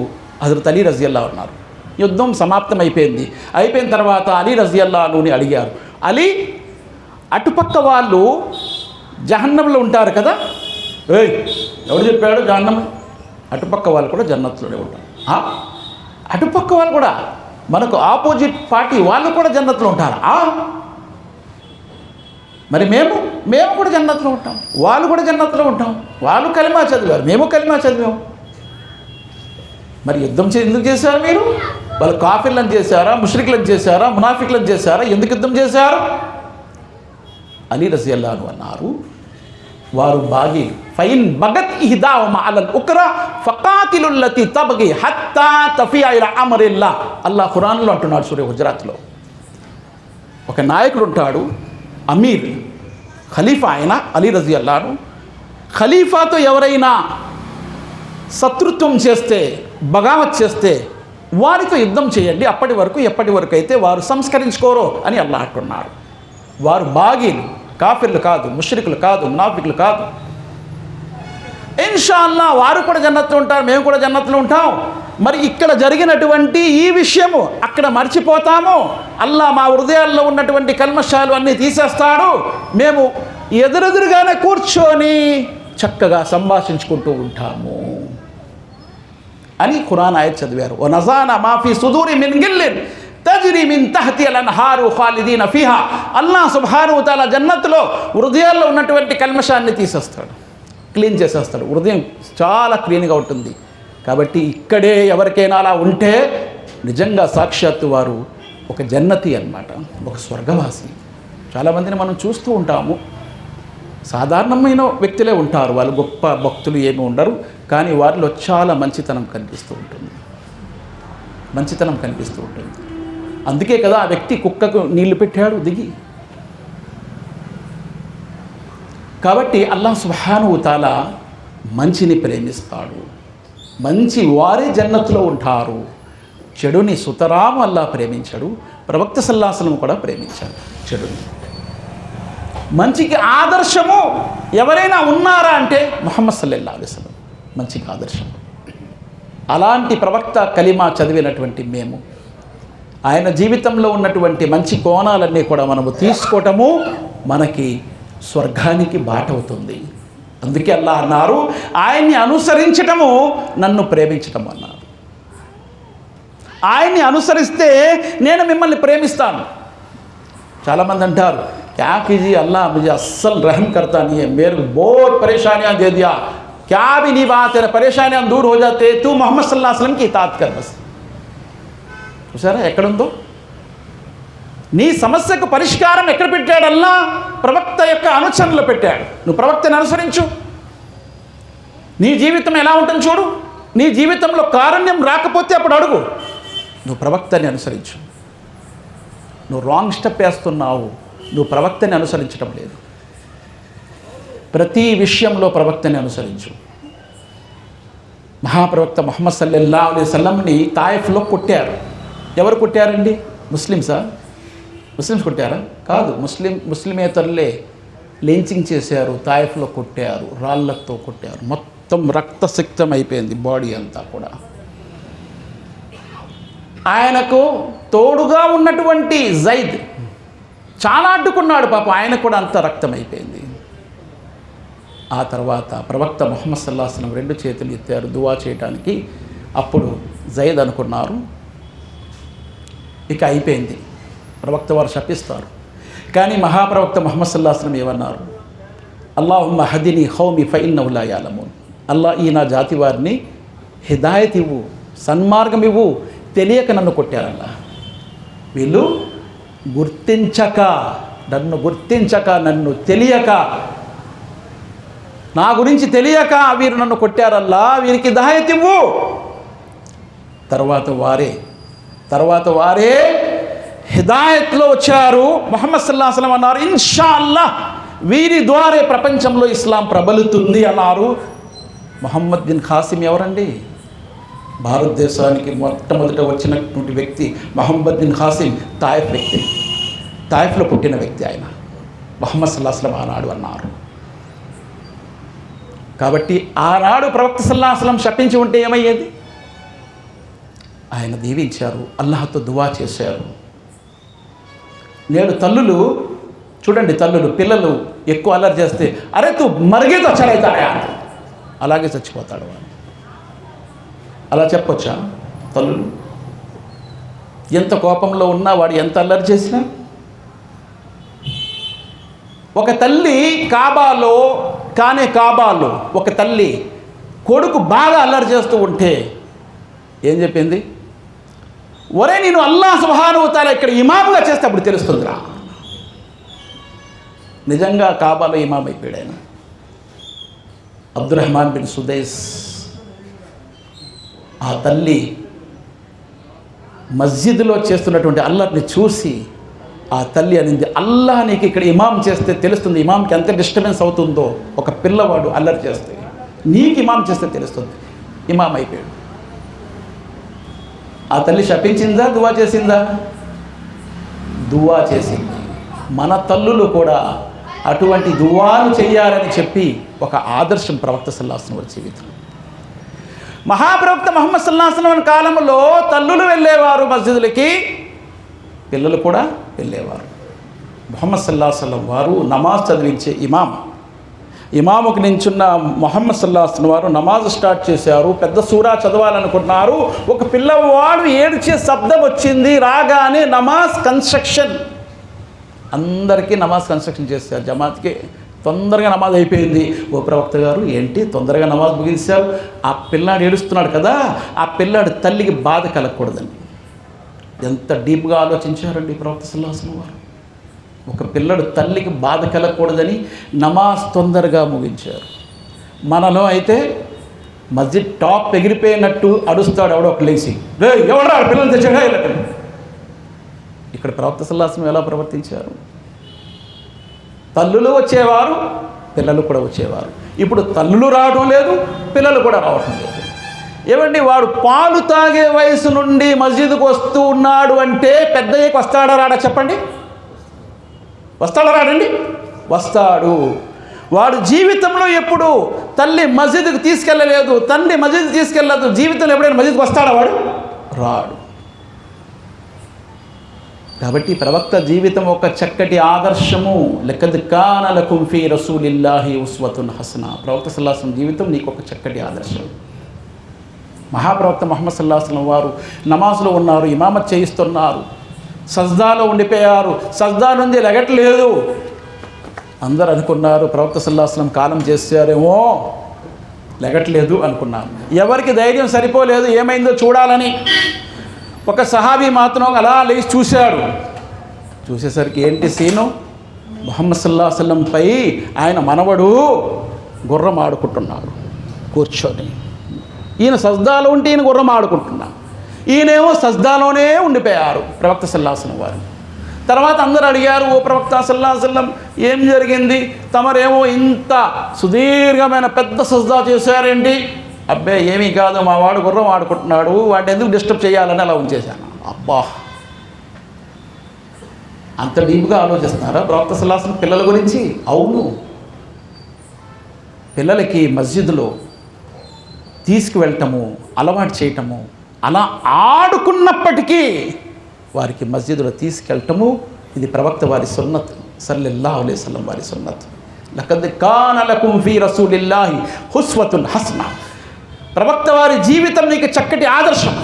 హజరత్ అలీ రజియల్లాహు ఉన్నారు. యుద్ధం సమాప్తం అయిపోయింది. అయిపోయిన తర్వాత అలీ రజియల్లాహుని అడిగారు, అలీ అటుపక్క వాళ్ళు జహన్నంలో ఉంటారు కదా. ఏయ్ ఎవడు చెప్పాడు జహన్నం? అటుపక్క వాళ్ళు కూడా జన్నత్లోనే ఉంటారు. అటుపక్క వాళ్ళు కూడా మనకు ఆపోజిట్ పార్టీ వాళ్ళు కూడా జన్నత్లో ఉంటారు. మరి మేము కూడా జన్నత్లో ఉంటాం, వాళ్ళు కూడా జన్నత్లో ఉంటాం. వాళ్ళు కలిమా చదివారు, మేము కలిమా చదివాం. మరి యుద్ధం ఎందుకు చేశారు మీరు? వాళ్ళు కాఫిర్లను చేశారా, ముష్రికులను చేశారా, మునాఫికులను చేశారా? ఎందుకు యుద్ధం చేశారు? అలీ రజియల్లాహు అన్నారు, వారు బాగి ఫైన్ బగత్ ఇహ్దాహుమా అలల్ ఉక్రా ఫకాతిలుల్ లతి తబ్గి హత్తా తఫియా ఇలా అమరిల్లా. అల్లాహ్ ఖురాన్లో అంటున్నాడు సూరా హుజరాత్లో. ఒక నాయకుడు ఉంటాడు, అమీర్, ఖలీఫా ఆయన అలీ రజియల్లాహు. ఖలీఫాతో ఎవరైనా శత్రుత్వం చేస్తే, బగావత్ చేస్తే వారితో యుద్ధం చేయండి, ఎప్పటి వరకు అయితే వారు సంస్కరించుకోరో అని అల్లాహ్ అంటున్నారు. వారు బాగీలు, కాఫిర్లు కాదు, ముష్రికులు కాదు, మునాఫికులు కాదు. ఇన్షాల్లా వారు కూడా జన్నత్తులో ఉంటారు, మేము కూడా జన్నత్తులో ఉంటాం. మరి ఇక్కడ జరిగినటువంటి ఈ విషయము అక్కడ మర్చిపోతాము. అల్లా మా హృదయాల్లో ఉన్నటువంటి కల్మషాలు అన్నీ తీసేస్తాడు. మేము ఎదురెదురుగానే కూర్చొని చక్కగా సంభాషించుకుంటూ ఉంటాము అని ఖురాన్ ఆయత్ చదివారు. ఓ నజానా మాఫీ సుదూరి మిన్ గిల్లిన్ తజ్రీ మిన్ తహ్తిల్ అన్హారు ఖాలిదీన ఫీహా. అల్లాహ్ సుబ్హానహు వ తఆలా జన్నత్తులో హృదయాల్లో ఉన్నటువంటి కల్మషాన్ని తీసేస్తాడు, క్లీన్ చేసేస్తాడు. హృదయం చాలా క్లీన్గా ఉంటుంది. కాబట్టి ఇక్కడే ఎవరికైనా అలా ఉంటే నిజంగా సాక్షాత్తు వారు ఒక జన్నతి అన్నమాట, ఒక స్వర్గవాసి. చాలామందిని మనం చూస్తూ ఉంటాము, సాధారణమైన వ్యక్తులే ఉంటారు, వాళ్ళు గొప్ప భక్తులు ఏమి ఉండరు, కానీ వారిలో చాలా మంచితనం కనిపిస్తూ ఉంటుంది, మంచితనం కనిపిస్తూ ఉంటుంది. అందుకే కదా ఆ వ్యక్తి కుక్కకు నీళ్లు పెట్టాడు దిగి. కాబట్టి అల్లాహ్ సుబ్హానహు వ తఆలా మంచిని ప్రేమిస్తాడు, మంచి వారే జన్నత్తులో ఉంటారు. చెడుని సుతరాము అల్లాహ్ ప్రేమించాడు, ప్రవక్త సల్లల్లాహు అలైహి వసల్లం కూడా ప్రేమించాడు చెడుని. మంచికి ఆదర్శము ఎవరైనా ఉన్నారా అంటే ముహమ్మద్ సల్లల్లాహు అలైహి వసల్లం మంచికి ఆదర్శం. అలాంటి ప్రవక్త కలిమా చదివినటువంటి మేము ఆయన జీవితంలో ఉన్నటువంటి మంచి కోణాలన్నీ కూడా మనము తీసుకోవటము మనకి స్వర్గానికి బాట అవుతుంది. అందుకే అల్లాహ్ అన్నారు, ఆయన్ని అనుసరించటము నన్ను ప్రేమించటము అన్నారు. ఆయన్ని అనుసరిస్తే నేను మిమ్మల్ని ప్రేమిస్తాను. చాలామంది అంటారు, क्या कीजिए अल्लाह मुझे असल रहम करता नहीं है, मेरे को बहुत परेशानियाँ दे दिया, क्या भी नहीं बात है, परेशानियाँ दूर हो जाते, तू मोहम्मद सल्लल्लाहु अलैहि वसल्लम की इताअत कर बस. చూసారా ఎక్కడుందో? నీ సమస్యకు పరిష్కారం ఎక్కడ పెట్టాడు? అల్లా ప్రవక్త యొక్క అనుచరులు పెట్టాడు. నువ్వు ప్రవక్తని అనుసరించు, నీ జీవితం ఎలా ఉంటుంది చూడు. నీ జీవితంలో కారుణ్యం రాకపోతే అప్పుడు అడుగు, నువ్వు ప్రవక్తని అనుసరించు. నువ్వు రాంగ్ స్టెప్ వేస్తున్నావు, నువ్వు ప్రవక్తని అనుసరించడం లేదు. ప్రతి విషయంలో ప్రవక్తని అనుసరించు. మహాప్రవక్త ముహమ్మద్ సల్లల్లాహు అలైహి వసల్లంని తాయిఫ్లో కొట్టారు. ఎవరు కొట్టారండి? ముస్లిమ్సా? ముస్లిమ్స్ కొట్టారా? కాదు, ముస్లిమేతరులే లించింగ్ చేశారు, తాయిఫ్లో కొట్టారు, రాళ్ళతో కొట్టారు, మొత్తం రక్తసిక్తం అయిపోయింది బాడీ అంతా కూడా. ఆయనకు తోడుగా ఉన్నటువంటి జైద్ చాలా అడ్డుకున్నాడు పాపం, ఆయన కూడా అంత రక్తం అయిపోయింది. ఆ తర్వాత ప్రవక్త ముహమ్మద్ సల్లల్లాహు అలైహి వసల్లం 2 చేతులు ఎత్తారు దువా చేయడానికి. అప్పుడు జైద్ అనుకున్నారు ఇక అయిపోయింది, ప్రవక్త వారు శపిస్తారు. కానీ మహాప్రవక్త ముహమ్మద్ సల్లల్లాహు అలైహి వసల్లం ఏమన్నారు? అల్లాహుమ్మ హదిని ఖౌమి ఫఇన్నహు లా యఅలమూన్. అల్లా ఈ నా జాతి వారిని హిదాయత్ ఇవ్వు, సన్మార్గం ఇవ్వు, తెలియక నన్ను కొట్టారల్లా. వీళ్ళు గుర్తించక నన్ను తెలియక, నా గురించి తెలియక వీరు నన్ను కొట్టారల్లా, వీరికి హిదాయత్ ఇవ్వు. తర్వాత వారే హిదాయత్లో వచ్చారు. ముహమ్మద్ సల్లల్లాహు అలైహి వసల్లం అన్నారు, ఇన్షాల్లాహ్ వీరి ద్వారే ప్రపంచంలో ఇస్లాం ప్రబలుతుంది అన్నారు. మొహమ్మద్ బిన్ ఖాసిం ఎవరండి? భారతదేశానికి మొట్టమొదట వచ్చినటువంటి వ్యక్తి మొహమ్మద్ బిన్ ఖాసిం తాయిఫ్ వ్యక్తి, తాయిఫ్లో పుట్టిన వ్యక్తి ఆయన. ముహమ్మద్ సల్లల్లాహు అలైహి వసల్లం ఆనాడు అన్నారు. కాబట్టి ఆనాడు ప్రవక్త సల్లల్లాహు అలైహి వసల్లం శపించి ఉంటే ఏమయ్యేది? ఆయన దీవించారు, అల్లాహ్తో దువా చేశారు. నేడు తల్లులు చూడండి, పిల్లలు ఎక్కువ అల్లరి చేస్తే అరే తూ మరిగేతో చలైతాయా, అలాగే చచ్చిపోతాడు వాడు. అలా చెప్పొచ్చా? తల్లులు ఎంత కోపంలో ఉన్నా, వాడు ఎంత అల్లరి చేసినా. ఒక తల్లి కాబాలో ఒక తల్లి కొడుకు బాగా అల్లరి చేస్తూ ఉంటే ఏం చెప్పింది? ఒరే నేను అల్లాహ్ సుబ్హానహు వ తఆలా ఇక్కడ ఇమామ్గా చేస్తే అప్పుడు తెలుస్తుందిరా. నిజంగా కాబాలో ఇమాం అయిపోయాడు ఆయన. అబ్దుర్రహ్మాన్ బిన్ సుదైస్ ఆ తల్లి మస్జిద్లో చేస్తున్నటువంటి అల్లరిని చూసి ఆ తల్లి అనింది, అల్లాహ్ నీకు ఇక్కడ ఇమాం చేస్తే తెలుస్తుంది, ఇమాంకి ఎంత డిస్టర్బెన్స్ అవుతుందో ఒక పిల్లవాడు అల్లరి చేస్తే, నీకు ఇమాం చేస్తే తెలుస్తుంది. ఇమాం అయిపోయాడు. ఆ తల్లి శపించిందా, దువా చేసిందా? దువా చేసింది. మన తల్లులు కూడా అటువంటి దువాలు చేయాలని చెప్పి ఒక ఆదర్శం ప్రవక్త సల్లల్లాహు అలైహి వసల్లం జీవితం. మహాప్రవక్త ముహమ్మద్ సల్లల్లాహు అలైహి వసల్లం కాలంలో తల్లులు వెళ్ళేవారు మస్జిదులకి, పిల్లలు కూడా వెళ్ళేవారు. ముహమ్మద్ సల్లల్లాహు అలైహి వసల్లం వారు నమాజ్ చదివించే ఇమాముకు నించున్న ముహమ్మద్ సల్లల్లాహు అలైహి వసల్లం వారు నమాజ్ స్టార్ట్ చేశారు. పెద్ద సూరా చదవాలనుకున్నారు. ఒక పిల్లవాడు ఏడ్చే శబ్దం వచ్చింది. రాగానే నమాజ్ కన్స్ట్రక్షన్, అందరికీ నమాజ్ కన్స్ట్రక్షన్ చేశారు. జమాత్కి తొందరగా నమాజ్ అయిపోయింది. ఓ ప్రవక్త గారు ఏంటి తొందరగా నమాజ్ ముగించారు? ఆ పిల్లాడు ఏడుస్తున్నాడు కదా, ఆ పిల్లాడు తల్లికి బాధ కలగకూడదని ఎంత డీప్గా ఆలోచించారండి ప్రవక్త సల్లల్లాహు అలైహి వసల్లం వారు. ఒక పిల్లడు తల్లికి బాధ కలగకూడదని నమాజ్ తొందరగా ముగించారు. మనలో అయితే మస్జిద్ టాప్ ఎగిరిపోయినట్టు అడుస్తాడు ఎవడో ఒక లేచి, ఎవడా పిల్లలు తెచ్చాడా? ఇక్కడ ప్రవక్త సల్లల్లాహు అలైహి వసల్లం ఎలా ప్రవర్తించారు? తల్లులు వచ్చేవారు, పిల్లలు కూడా వచ్చేవారు. ఇప్పుడు తల్లులు రావడం లేదు, పిల్లలు కూడా రావడం లేదు. ఏమండి, వాడు పాలు తాగే వయసు నుండి మస్జిద్కు వస్తూ ఉన్నాడు అంటే పెద్దయ్యకి వస్తాడా రాడా చెప్పండి? వస్తాడా రాడండి? వస్తాడు. వాడు జీవితంలో ఎప్పుడు తల్లి మస్జిద్కు తీసుకెళ్ళలేదు, తండ్రి మస్జిద్కి తీసుకెళ్ళలేదు, జీవితంలో ఎప్పుడైనా మస్జిద్కి వస్తాడా? వాడు రాడు. కాబట్టి ప్రవక్త జీవితం ఒక చక్కటి ఆదర్శము. లకద్ కాన లకుం ఫీ రసూలిల్లాహి ఉస్వతున్ హసనా. ప్రవక్త సల్లల్లాహు అలైహి వసల్లం జీవితం నీకు ఒక చక్కటి ఆదర్శం. మహాప్రవక్త ముహమ్మద్ సల్లల్లాహు అలైహి వసల్లం వారు నమాజ్లో ఉన్నారు, ఇమామత్ చేయిస్తున్నారు, సజ్దాలో ఉండిపోయారు, సజ్దా నుండి లెగట్లేదు. అందరు అనుకున్నారు ప్రవక్త సల్లల్లాహు అలైహి వసల్లం కాలం చేశారేమో, లెగట్లేదు అనుకున్నారు. ఎవరికి ధైర్యం సరిపోలేదు ఏమైందో చూడాలని. ఒక సహాబీ మాత్రం అలా లేచి చూశాడు. చూసేసరికి ఏంటి సీను? ముహమ్మద్ సల్లల్లాహు అలైహి వసల్లం పై ఆయన మనవడు గుర్రం ఆడుకుంటున్నాడు కూర్చొని. ఈయన సజ్దాలో ఉంటే ఈయన గుర్రం ఆడుకుంటున్నాడు, ఈయనేమో సజ్దాలోనే ఉండిపోయారు ప్రవక్త సల్లల్లాహు అలైహి వసల్లం వారు. తర్వాత అందరూ అడిగారు, ఓ ప్రవక్త సల్లల్లాహు అలైహి వసల్లం ఏం జరిగింది? తమరేమో ఇంత సుదీర్ఘమైన పెద్ద సజ్దా చేశారేంటి? అబ్బే ఏమీ కాదు, మా వాడు గుర్రం ఆడుకుంటున్నాడు, వాడిని ఎందుకు డిస్టర్బ్ చేయాలని అలా ఉంచేశాను. అబ్బా, అంత డీప్గా ఆలోచిస్తున్నారా ప్రవక్త సల్లల్లాహు అలైహి వసల్లం పిల్లల గురించి? అవును, పిల్లలకి మస్జిద్లో తీసుకువెళ్ళటము, అలవాటు చేయటము, అలా ఆడుకున్నప్పటికీ వారికి మస్జిద్లో తీసుకెళ్ళటము, ఇది ప్రవక్త వారి సున్నత్ సల్లల్లాహు అలైహి వసల్లం వారి సున్నత్. లకద్ కాన లకుం ఫీ రసూలిల్లాహి ఉస్వతున్ హసనా. ప్రవక్త వారి జీవితం నీకు చక్కటి ఆదర్శం.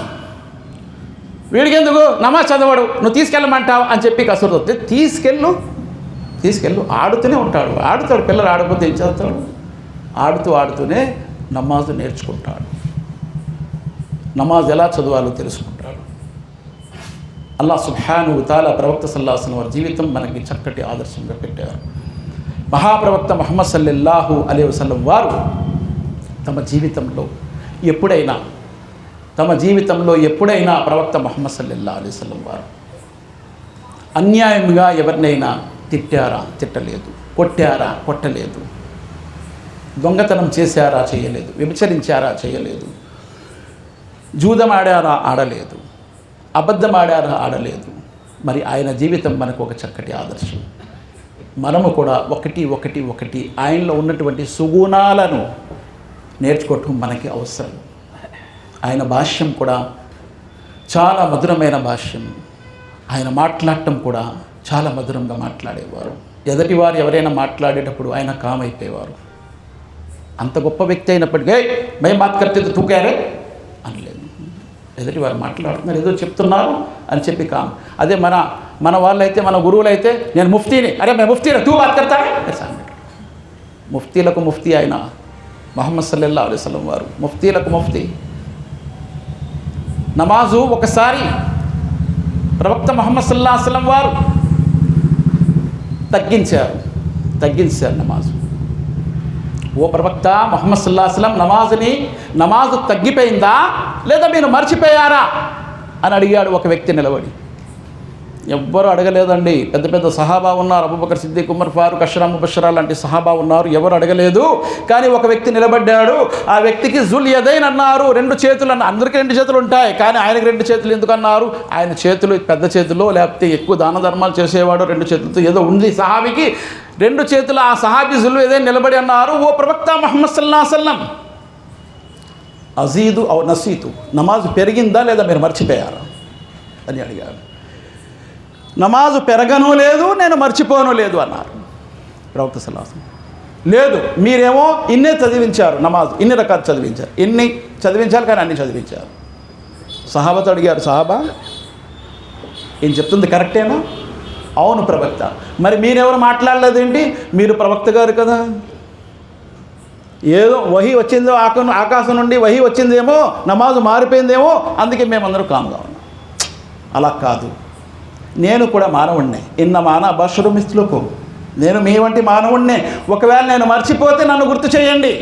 వీడికి ఎందుకు నమాజ్ చదవడు, నువ్వు తీసుకెళ్ళమంటావు అని చెప్పి కసురు తీసుకెళ్ళు. ఆడుతూనే ఆడుతాడు. పిల్లలు ఆడకపోతే ఏం చదువుతాడు? ఆడుతూనే నమాజు నేర్చుకుంటాడు, నమాజ్ ఎలా చదవాలో తెలుసుకుంటాడు. అల్లాహ్ సుబ్హానహు వ తఆలా ప్రవక్త సల్లల్లాహు అలైహి వసల్లం వారి జీవితం మనకి చక్కటి ఆదర్శంగా పెట్టారు. మహాప్రవక్త ముహమ్మద్ సల్లల్లాహు అలైహి వసల్లం వారు తమ జీవితంలో ఎప్పుడైనా ప్రవక్త ముహమ్మద్ సల్లల్లాహు అలైహి వసల్లం వారు అన్యాయంగా ఎవరినైనా తిట్టారా? తిట్టలేదు. కొట్టారా? కొట్టలేదు. దొంగతనం చేశారా? చేయలేదు. వ్యభిచరించారా? చేయలేదు. జూదం ఆడారా? ఆడలేదు. అబద్ధం ఆడారా? ఆడలేదు. మరి ఆయన జీవితం మనకు ఒక చక్కటి ఆదర్శం. మనము కూడా ఒకటి ఆయనలో ఉన్నటువంటి సుగుణాలను నేర్చుకోవటం మనకి అవసరం. ఆయన భాష్యం కూడా చాలా మధురమైన భాష్యం. ఆయన మాట్లాడటం కూడా చాలా మధురంగా మాట్లాడేవారు. ఎదటివారు ఎవరైనా మాట్లాడేటప్పుడు ఆయన కామ్ అయిపోయేవారు. అంత గొప్ప వ్యక్తి అయినప్పటికీ మేము మాట్లాడితే తూకారే అనలేదు. ఎదుటివారు మాట్లాడుతున్నారు, ఏదో చెప్తున్నారు అని చెప్పి కామ్. అదే మన వాళ్ళైతే, మన గురువులైతే నేను ముఫ్తీని, అరే మేము ముఫ్తీని తూ మాట్లాడతారా అన్నట్టు. ముఫ్తీలకు ముఫ్తీ ఆయన ముహమ్మద్ సల్లల్లాహు అలైహి వసల్లం వారు, ముఫ్తీలకు ముఫ్తీ. నమాజు ఒకసారి ప్రవక్త ముహమ్మద్ సల్లల్లాహు అలైహి వసల్లం వారు తగ్గించారు నమాజు. ఓ ప్రవక్త ముహమ్మద్ సల్లల్లాహు అలైహి వసల్లం నమాజు తగ్గిపోయిందా లేదా మీరు మర్చిపోయారా అని అడిగాడు ఒక వ్యక్తి నిలబడి. ఎవ్వరు అడగలేదండి. పెద్ద పెద్ద సహాబా ఉన్నారు, అబూబకర్ సిద్దిక్, ఉమర్ ఫారూక్, అష్రా ముబషరా లాంటి సహాబా ఉన్నారు, ఎవరు అడగలేదు. కానీ ఒక వ్యక్తి నిలబడ్డాడు. ఆ వ్యక్తికి జుల్ యదైన్ అన్నారు, 2 చేతులు అన్న. అందరికీ 2 చేతులు ఉంటాయి, కానీ ఆయనకి 2 చేతులు ఎందుకు అన్నారు? ఆయన చేతులు పెద్ద చేతుల్లో, లేకపోతే ఎక్కువ దాన ధర్మాలు చేసేవాడు 2 చేతులతో ఏదో ఉంది సహాబీకి. రెండు చేతులు ఆ సహాబీజులు ఏదైనా నిలబడి అన్నారు, ఓ ప్రవక్త ముహమ్మద్ సల్లల్లాహు అలైహి వసల్లం, అజీదు ఔ నసీతు, నమాజు పెరిగిందా లేదా మీరు మర్చిపోయారా అని అడిగారు. నమాజు పెరగను లేదు, నేను మర్చిపోను లేదు అన్నారు ప్రవక్త సల్లల్లాహు అలైహి వసల్లం. లేదు, మీరేమో ఇన్నే చదివించారు, నమాజు ఇన్ని రకాలు చదివించారు, ఇన్ని చదివించారు కానీ అన్ని చదివించారు. సహాబాతో అడిగారు, సహాబా ఏం చెప్తుంది కరెక్టేనా? అవును ప్రవక్త. మరి మీరెవరు మాట్లాడలేదేంటి? మీరు ప్రవక్త గారు కదా, ఏదో వహీ వచ్చిందో ఆకాశం నుండి వహీ వచ్చిందేమో, నమాజు మారిపోయిందేమో, అందుకే మేమందరూ కామ్గా ఉన్నాం. అలా కాదు, నేను కూడా మానవుణ్ణే. ఇన్న మాన బషరు మిస్లుకు, నేను మీ వంటి మానవుణ్ణే. ఒకవేళ నేను మర్చిపోతే నన్ను గుర్తు చేయండి.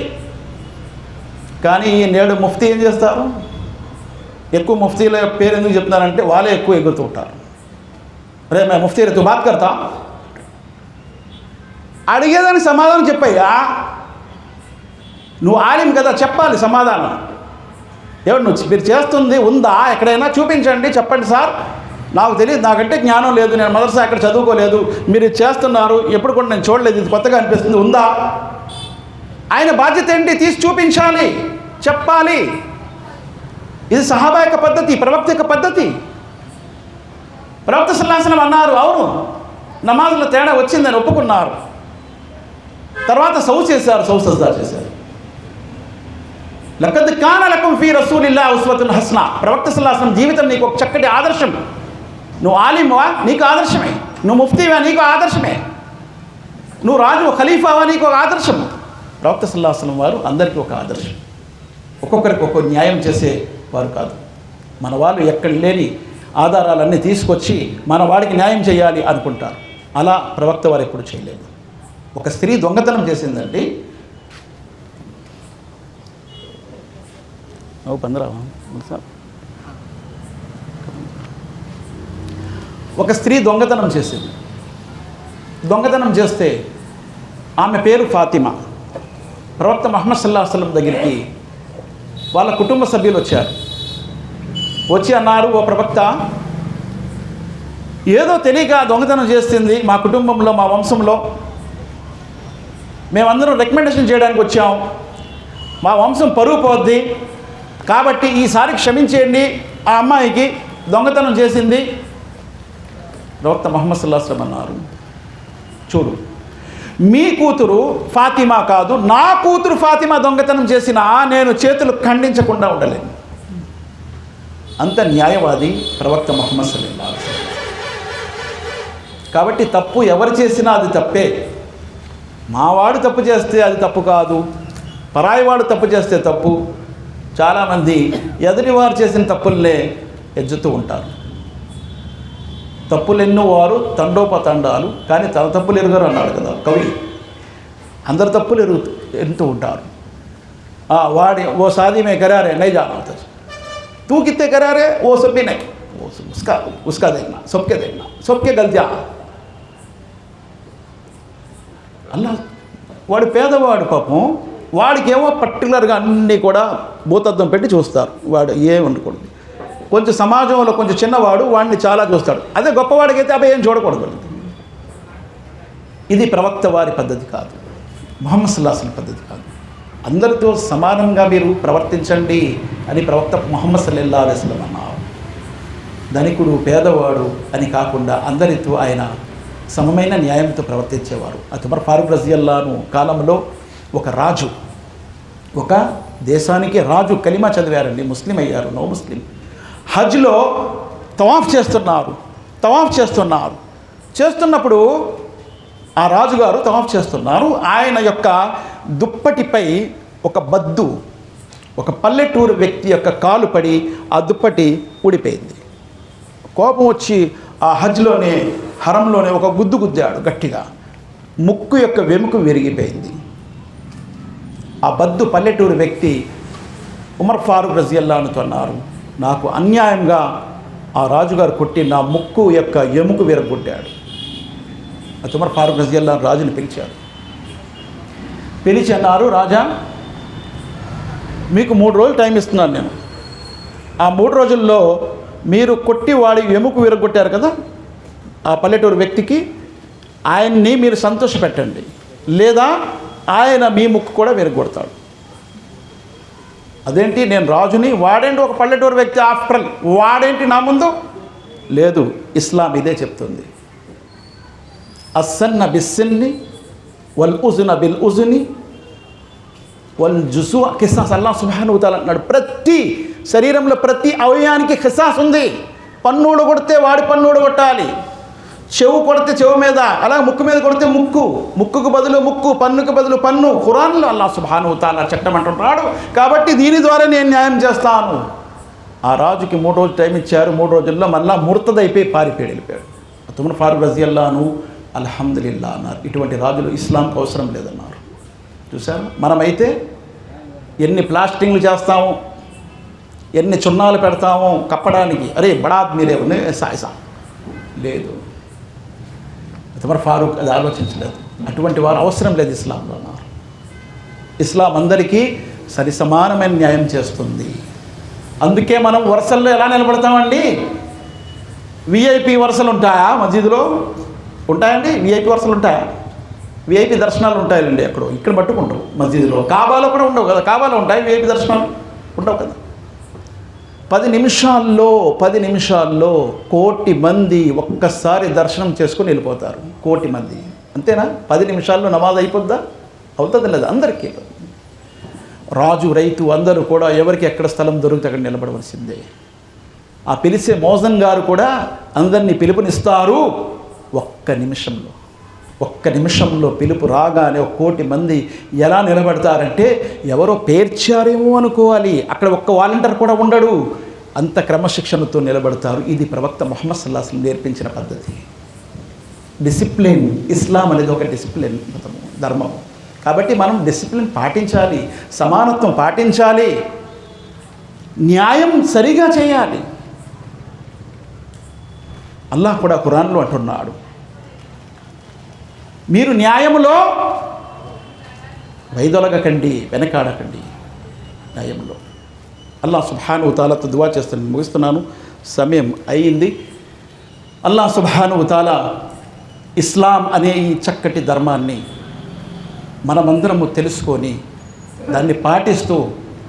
కానీ నేడు ముఫ్తీ ఏం చేస్తారు? ఎక్కువ ముఫ్తీల పేరు ఎందుకు చెప్తున్నారంటే వాళ్ళే ఎక్కువ ఎగురుతూ ఉంటారు. రే మే ముఫ్తీ రే తు బాత్ కర్తా, అడిగేదానికి సమాధానం చెప్పయ్యా. నువ్వు ఆలిం కదా, చెప్పాలి సమాధానం. ఎవరు నువ్వు మీరు చేస్తుంది ఉందా ఎక్కడైనా చూపించండి, చెప్పండి సార్, నాకు తెలియదు, నాకంటే జ్ఞానం లేదు, నేను మదర్సా ఎక్కడ చదువుకోలేదు, మీరు చేస్తున్నారు, ఎప్పుడు కూడా నేను చూడలేదు, ఇది కొత్తగా అనిపిస్తుంది, ఉందా? ఆయన బాధ్యత ఏంటి? తీసి చూపించాలి, చెప్పాలి. ఇది సహాబా యొక్క పద్ధతి, ప్రవక్త యొక్క పద్ధతి. ప్రవక్త సల్లల్లాహు అలైహి వసల్లం అన్నారు, అవును నమాజులో తేడా వచ్చిందని ఒప్పుకున్నారు. తర్వాత చేశారు, సజ్దా చేశారు. లకద్ కాన లకుం ఫీ రసూలిల్లాహి ఉస్వతున్ హసనా, ప్రవక్త సల్లల్లాహు అలైహి వసల్లం జీవితం నీకు ఒక చక్కటి ఆదర్శం. నువ్వు ఆలింవా, నీకు ఆదర్శమే. నువ్వు ముఫ్తీవా, నీకు ఆదర్శమే. నువ్వు రాజు ఖలీఫావా, నీకు ఒక ఆదర్శం. ప్రవక్త సల్లల్లాహు అలైహి వసల్లం వారు అందరికీ ఒక ఆదర్శం. ఒక్కొక్కరికి ఒక్కొక్క న్యాయం చేసే వారు కాదు. మన వాళ్ళు ఎక్కడ లేని ఆధారాలన్నీ తీసుకొచ్చి మన వాడికి న్యాయం చేయాలి అనుకుంటారు. అలా ప్రవక్త వారు ఎప్పుడు చేయలేదు. ఒక స్త్రీ దొంగతనం చేసిందండి. ఒక స్త్రీ దొంగతనం చేసింది. దొంగతనం చేస్తే ఆమె పేరు ఫాతిమా. ప్రవక్త ముహమ్మద్ సల్లల్లాహు అలైహి వసల్లం దగ్గరికి వాళ్ళ కుటుంబ సభ్యులు వచ్చారు. వచ్చి అన్నారు, ఓ ప్రవక్త, ఏదో తెలియక దొంగతనం చేస్తుంది మా కుటుంబంలో, మా వంశంలో, మేమందరం రికమెండేషన్ చేయడానికి వచ్చాం, మా వంశం పరువు పోద్ది, కాబట్టి ఈసారి క్షమించేయండి, ఆ అమ్మాయికి దొంగతనం చేసింది. ప్రవక్త ముహమ్మద్ సల్లల్లాహు అలైహి వసల్లం అన్నారు, చూడు, మీ కూతురు ఫాతిమా కాదు, నా కూతురు ఫాతిమా దొంగతనం చేసినా నేను చేతులు ఖండించకుండా ఉండలేను. అంత న్యాయవాది ప్రవక్త ముహమ్మద్ సల్లల్లాహు అలైహి వసల్లం. కాబట్టి తప్పు ఎవరు చేసినా అది తప్పే. మావాడు తప్పు చేస్తే అది తప్పు కాదు, పరాయివాడు తప్పు చేస్తే తప్పు. చాలామంది ఎదుటివారు చేసిన తప్పుల్నే ఎజ్జుతూ ఉంటారు. తప్పులెన్నో వారు తండోపతండాలు, కానీ తన తప్పులు ఎరుగరు అన్నాడు కదా కవి. అందరు తప్పులు ఎరుగుతూ ఉంటారు. వాడి ఓ शादी में करारे नहीं जाना होता, तू कितने करारे वो सब भी नहीं, वो उसका देखना, सबके गलतियाँ. అలా వాడు పేదవాడు పాపం, వాడికేమో పర్టికులర్గా అన్నీ కూడా భూతత్వం పెట్టి చూస్తారు. వాడు ఏమనుకోండి, కొంచెం సమాజంలో కొంచెం చిన్నవాడు వాడిని చాలా చూస్తాడు. అదే గొప్పవాడికైతే అబ్బాయి ఏం చూడకూడదు. ఇది ప్రవక్త వారి పద్ధతి కాదు, ముహమ్మద్ సల్లల్లాహు అలైహి వసల్లం పద్ధతి కాదు. అందరితో సమానంగా మీరు ప్రవర్తించండి అని ప్రవక్త ముహమ్మద్ సల్లల్లాహు అలైహి వసల్లం అన్నారు. ధనికుడు పేదవాడు అని కాకుండా అందరితో ఆయన సమమైన న్యాయంతో ప్రవర్తించేవారు. ఉమర్ ఫారూక్ రజియల్లాహు కాలంలో ఒక రాజు, ఒక దేశానికి రాజు కలిమా చదివారండి, ముస్లిం అయ్యారు, నో ముస్లిం. హజ్లో తవాఫ్ చేస్తున్నప్పుడు ఆ రాజుగారు తవాఫ్ చేస్తున్నారు. ఆయన యొక్క దుప్పటిపై ఒక బద్దు, ఒక పల్లెటూరు వ్యక్తి యొక్క కాలు పడి ఆ దుప్పటి ఊడిపోయింది. కోపం వచ్చి ఆ హజ్లోనే హరంలోనే ఒక గుద్దాడు గట్టిగా. ముక్కు యొక్క వెముక విరిగిపోయింది. ఆ బద్దు పల్లెటూరు వ్యక్తి ఉమర్ ఫారూక్ రజియల్లాహు అన్హు అన్నారు, నాకు అన్యాయంగా ఆ రాజుగారు కొట్టి నా ముక్కు యొక్క ఎముక విరగొట్టాడు. అది ఉమర్ ఫారూక్ రజియల్లాహు అన్హు రాజుని పిలిచి అన్నారు, రాజా, మీకు 3 రోజులు టైం ఇస్తున్నాను నేను. ఆ 3 రోజుల్లో మీరు కొట్టి వాడి ఎముక విరగొట్టారు కదా ఆ పల్లెటూరు వ్యక్తికి, ఆయన్ని మీరు సంతోషపెట్టండి, లేదా ఆయన మీ ముక్కు కూడా విరగొడతాడు. అదేంటి నేను రాజుని, వాడేంటి ఒక పల్లెటూరు వ్యక్తి, ఆఫ్టర్ ఆల్ వాడేంటి నా ముందు? లేదు, ఇస్లాం ఇదే చెప్తుంది. అస్సన్న బిస్సిన్ని వల్ ఉజున బిల్ ఉజుని వల్ జుసు కిసాస్. అల్లాహ్ సుబ్హానహు వ తఆలా అన్నాడు, ప్రతి శరీరంలో ప్రతి అవయవానికి కిసాస్ ఉంది. పన్నుడు కొడితే వాడి పన్నుడు కొట్టాలి, చెవు కొడితే చెవు మీద, అలా ముక్కు మీద కొడితే ముక్కు, ముక్కుకు బదులు ముక్కు, పన్నుకు బదులు పన్ను. ఖురాన్లో అల్లాహ్ సుబ్హానహు వ తఆలా చట్టం అంటున్నాడు. కాబట్టి దీని ద్వారా నేను న్యాయం చేస్తాను. ఆ రాజుకి 3 రోజులు టైం ఇచ్చారు. 3 రోజుల్లో మళ్ళా ముర్తదైపోయి పారిపోయాడు, వెళ్ళిపోయాడు. ఉమర్ ఫారూక్ రజియల్లాహు అల్హమ్దులిల్లా అన్నారు. ఇటువంటి రాజులు ఇస్లాంకి అవసరం లేదన్నారు. చూసారు, మనమైతే ఎన్ని ప్లాస్టింగ్లు చేస్తాము, ఎన్ని చున్నాలు పెడతాము కప్పడానికి. అరే బడాద్ మీరే ఉన్నాయి సాయిసా లేదు. ఉమర్ ఫారూక్ అది ఆలోచించలేదు. అటువంటి వారు అవసరం లేదు ఇస్లాంలో అన్నారు. ఇస్లాం అందరికీ సరి సమానమైన న్యాయం చేస్తుంది. అందుకే మనం వరుసల్లో ఎలా నిలబడతామండి? విఐపి వరుసలు ఉంటాయా మస్జిద్లో? ఉంటాయండి విఐపి వరుసలు ఉంటాయా? విఐపి దర్శనాలు ఉంటాయండి ఎక్కడో, ఇక్కడ పట్టుకుంటావు. మస్జిద్లో కాబాలో కూడా ఉండవు కదా, కాబాలో ఉంటాయి విఐపి దర్శనాలు ఉండవు కదా. 10 నిమిషాల్లో 1 కోటి మంది ఒక్కసారి దర్శనం చేసుకొని వెళ్ళిపోతారు. 1 కోటి మంది, అంతేనా? 10 నిమిషాల్లో నమాజ్ అయిపోద్దా? అవుతుంది లేదా? అందరికీ. రాజు రైతు అందరూ కూడా ఎవరికి ఎక్కడ స్థలం దొరికితే అక్కడ నిలబడవలసిందే. ఆ పిలిచే మోజన్ గారు కూడా అందరినీ పిలుపునిస్తారు. 1 నిమిషంలో పిలుపు రాగానే 1 కోటి మంది ఎలా నిలబడతారంటే ఎవరో పేర్చారేమో అనుకోవాలి. అక్కడ ఒక్క వాలంటీర్ కూడా ఉండడు, అంత క్రమశిక్షణతో నిలబడతారు. ఇది ప్రవక్త ముహమ్మద్ సల్లల్లాహు అలైహి వసల్లం నేర్పించిన పద్ధతి, డిసిప్లిన్. ఇస్లాం అనేది ఒక డిసిప్లిన్ మతము, ధర్మం. కాబట్టి మనం డిసిప్లిన్ పాటించాలి, సమానత్వం పాటించాలి, న్యాయం సరిగా చేయాలి. అల్లాహ్ కూడా ఖురాన్లో అంటున్నాడు, మీరు న్యాయంలో వైదొలగకండి, వెనకాడకండి. న్యాయంలో అల్లాహ్ సుబ్హానహు వ తఆలాతో దువా చేస్తాను. ముగిస్తున్నాను, సమయం అయింది. అల్లాహ్ సుబ్హానహు వ తఆలా ఇస్లాం అనే ఈ చక్కటి ధర్మాన్ని మనమందరము తెలుసుకొని దాన్ని పాటిస్తూ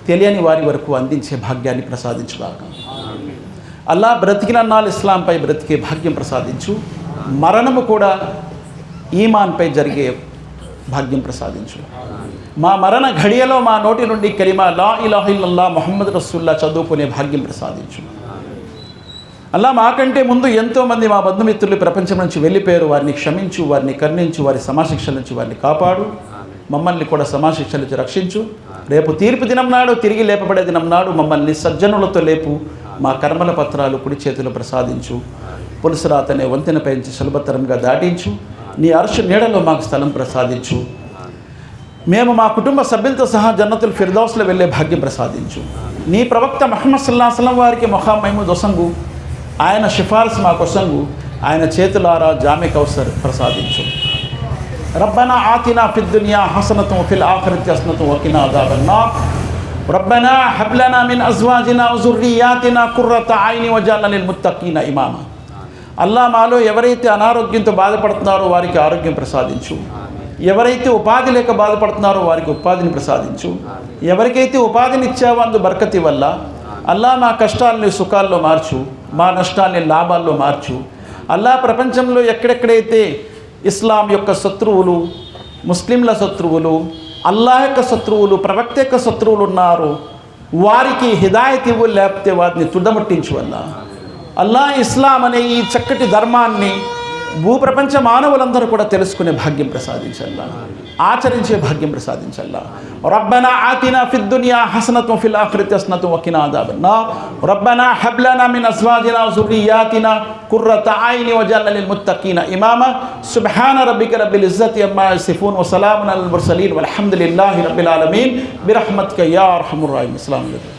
తెలియని వారి వరకు అందించే భాగ్యాన్ని ప్రసాదించుగాక. అల్లాహ్ బ్రతికినన్నాళ్ళు ఇస్లాంపై బ్రతికే భాగ్యం ప్రసాదించు, మరణము కూడా ఈమాన్పై జరిగే భాగ్యం ప్రసాదించు. మా మరణ ఘడియలో మా నోటి నుండి కలిమా లా ఇలాహ ఇల్లల్లాహ్ ముహమ్మద్ రసూలుల్లాహ్ చదువుకునే భాగ్యం ప్రసాదించు. అల్లా మాకంటే ముందు ఎంతోమంది మా బంధుమిత్రులు ప్రపంచం నుంచి వెళ్ళిపోయారు. వారిని క్షమించు, వారిని కరుణించు, వారి సమాశిక్షల నుంచి వారిని కాపాడు. మమ్మల్ని కూడా సమాశిక్షల నుంచి రక్షించు. రేపు తీర్పు దినం నాడు, తిరిగి లేపబడే దినం నాడు మమ్మల్ని సజ్జనులతో లేపు. మా కర్మల పత్రాలు కుడి చేతిలో ప్రసాదించు. పులుసురాత్ అనే వంతెనపై నుంచి సులభతరంగా దాటించు. నీ అర్షు నీడలో మాకు స్థలం ప్రసాదించు. మేము మా కుటుంబ సభ్యులతో సహా జన్నతుల్ ఫిర్దౌస్లో వెళ్ళే భాగ్యం ప్రసాదించు. నీ ప్రవక్త ముహమ్మద్ సల్లల్లాహు అలైహి వసల్లం వారికి మొహా మహమూద్ ఒసంగు, ఆయన సిఫారసు మాకొసంగు, ఆయన చేతులారా జామె కౌసర్ ప్రసాదించు. రబ్బనా ఆతినా ఫిద్ దునియా హసనతుం ఫిల్ ఆఖిరతి హసనతుం వకినా అదాబన్నార్. రబ్బనా హబ్ లనా మిన్ అజ్వాజినా వ జుర్రియాతినా కుర్రత ఐని వజఅల్నా లిల్ ముత్తఖీనా ఇమామా. అల్లా మాలో ఎవరైతే అనారోగ్యంతో బాధపడుతున్నారో వారికి ఆరోగ్యం ప్రసాదించు. ఎవరైతే ఉపాధి లేక బాధపడుతున్నారో వారికి ఉపాధిని ప్రసాదించు. ఎవరికైతే ఉపాధిని ఇచ్చావో అందు బర్కతి వల్ల అల్లా మా కష్టాలని సుఖాల్లో మార్చు, మా నష్టాన్ని లాభాల్లో మార్చు. అల్లా ప్రపంచంలో ఎక్కడెక్కడైతే ఇస్లాం యొక్క శత్రువులు, ముస్లింల శత్రువులు, అల్లాహ్ యొక్క శత్రువులు, ప్రవక్త యొక్క శత్రువులు ఉన్నారో వారికి హిదాయత్ ఇవ్వు, లేకపోతే వారిని తుడముట్టించు. అల్లా ఇస్లాం అనే ఈ చక్కటి ధర్మాన్ని భూప్రపంచ మానవులందరూ కూడా తెలుసుకునే భాగ్యం ప్రసాదించల్లా, ఆచరించే భాగ్యం ప్రసాదించల్లా. రబ్బనా ఆతినా ఫిద్ దునియా హసనతుం ఫిల్ ఆఖిరతి హసనతుం వకినా అదాబన్నార్. రబ్బనా హబ్ లనా మిన్ అజ్వాజినా వ జుర్రియాతినా కుర్రత ఐని వజఅల్నా లిల్ ముత్తఖీనా ఇమామా. సుబ్హాన రబ్బిక రబ్బిల్ ఇజ్జతి అమ్మా యసిఫూన్ వ సలామున్ అలల్ ముర్సలీన్ వల్హమ్దులిల్లాహి రబ్బిల్ ఆలమీన్ బిరహ్మతిక యా అర్హముర్ రాహిమీన్. అస్సలాము అలైకుం.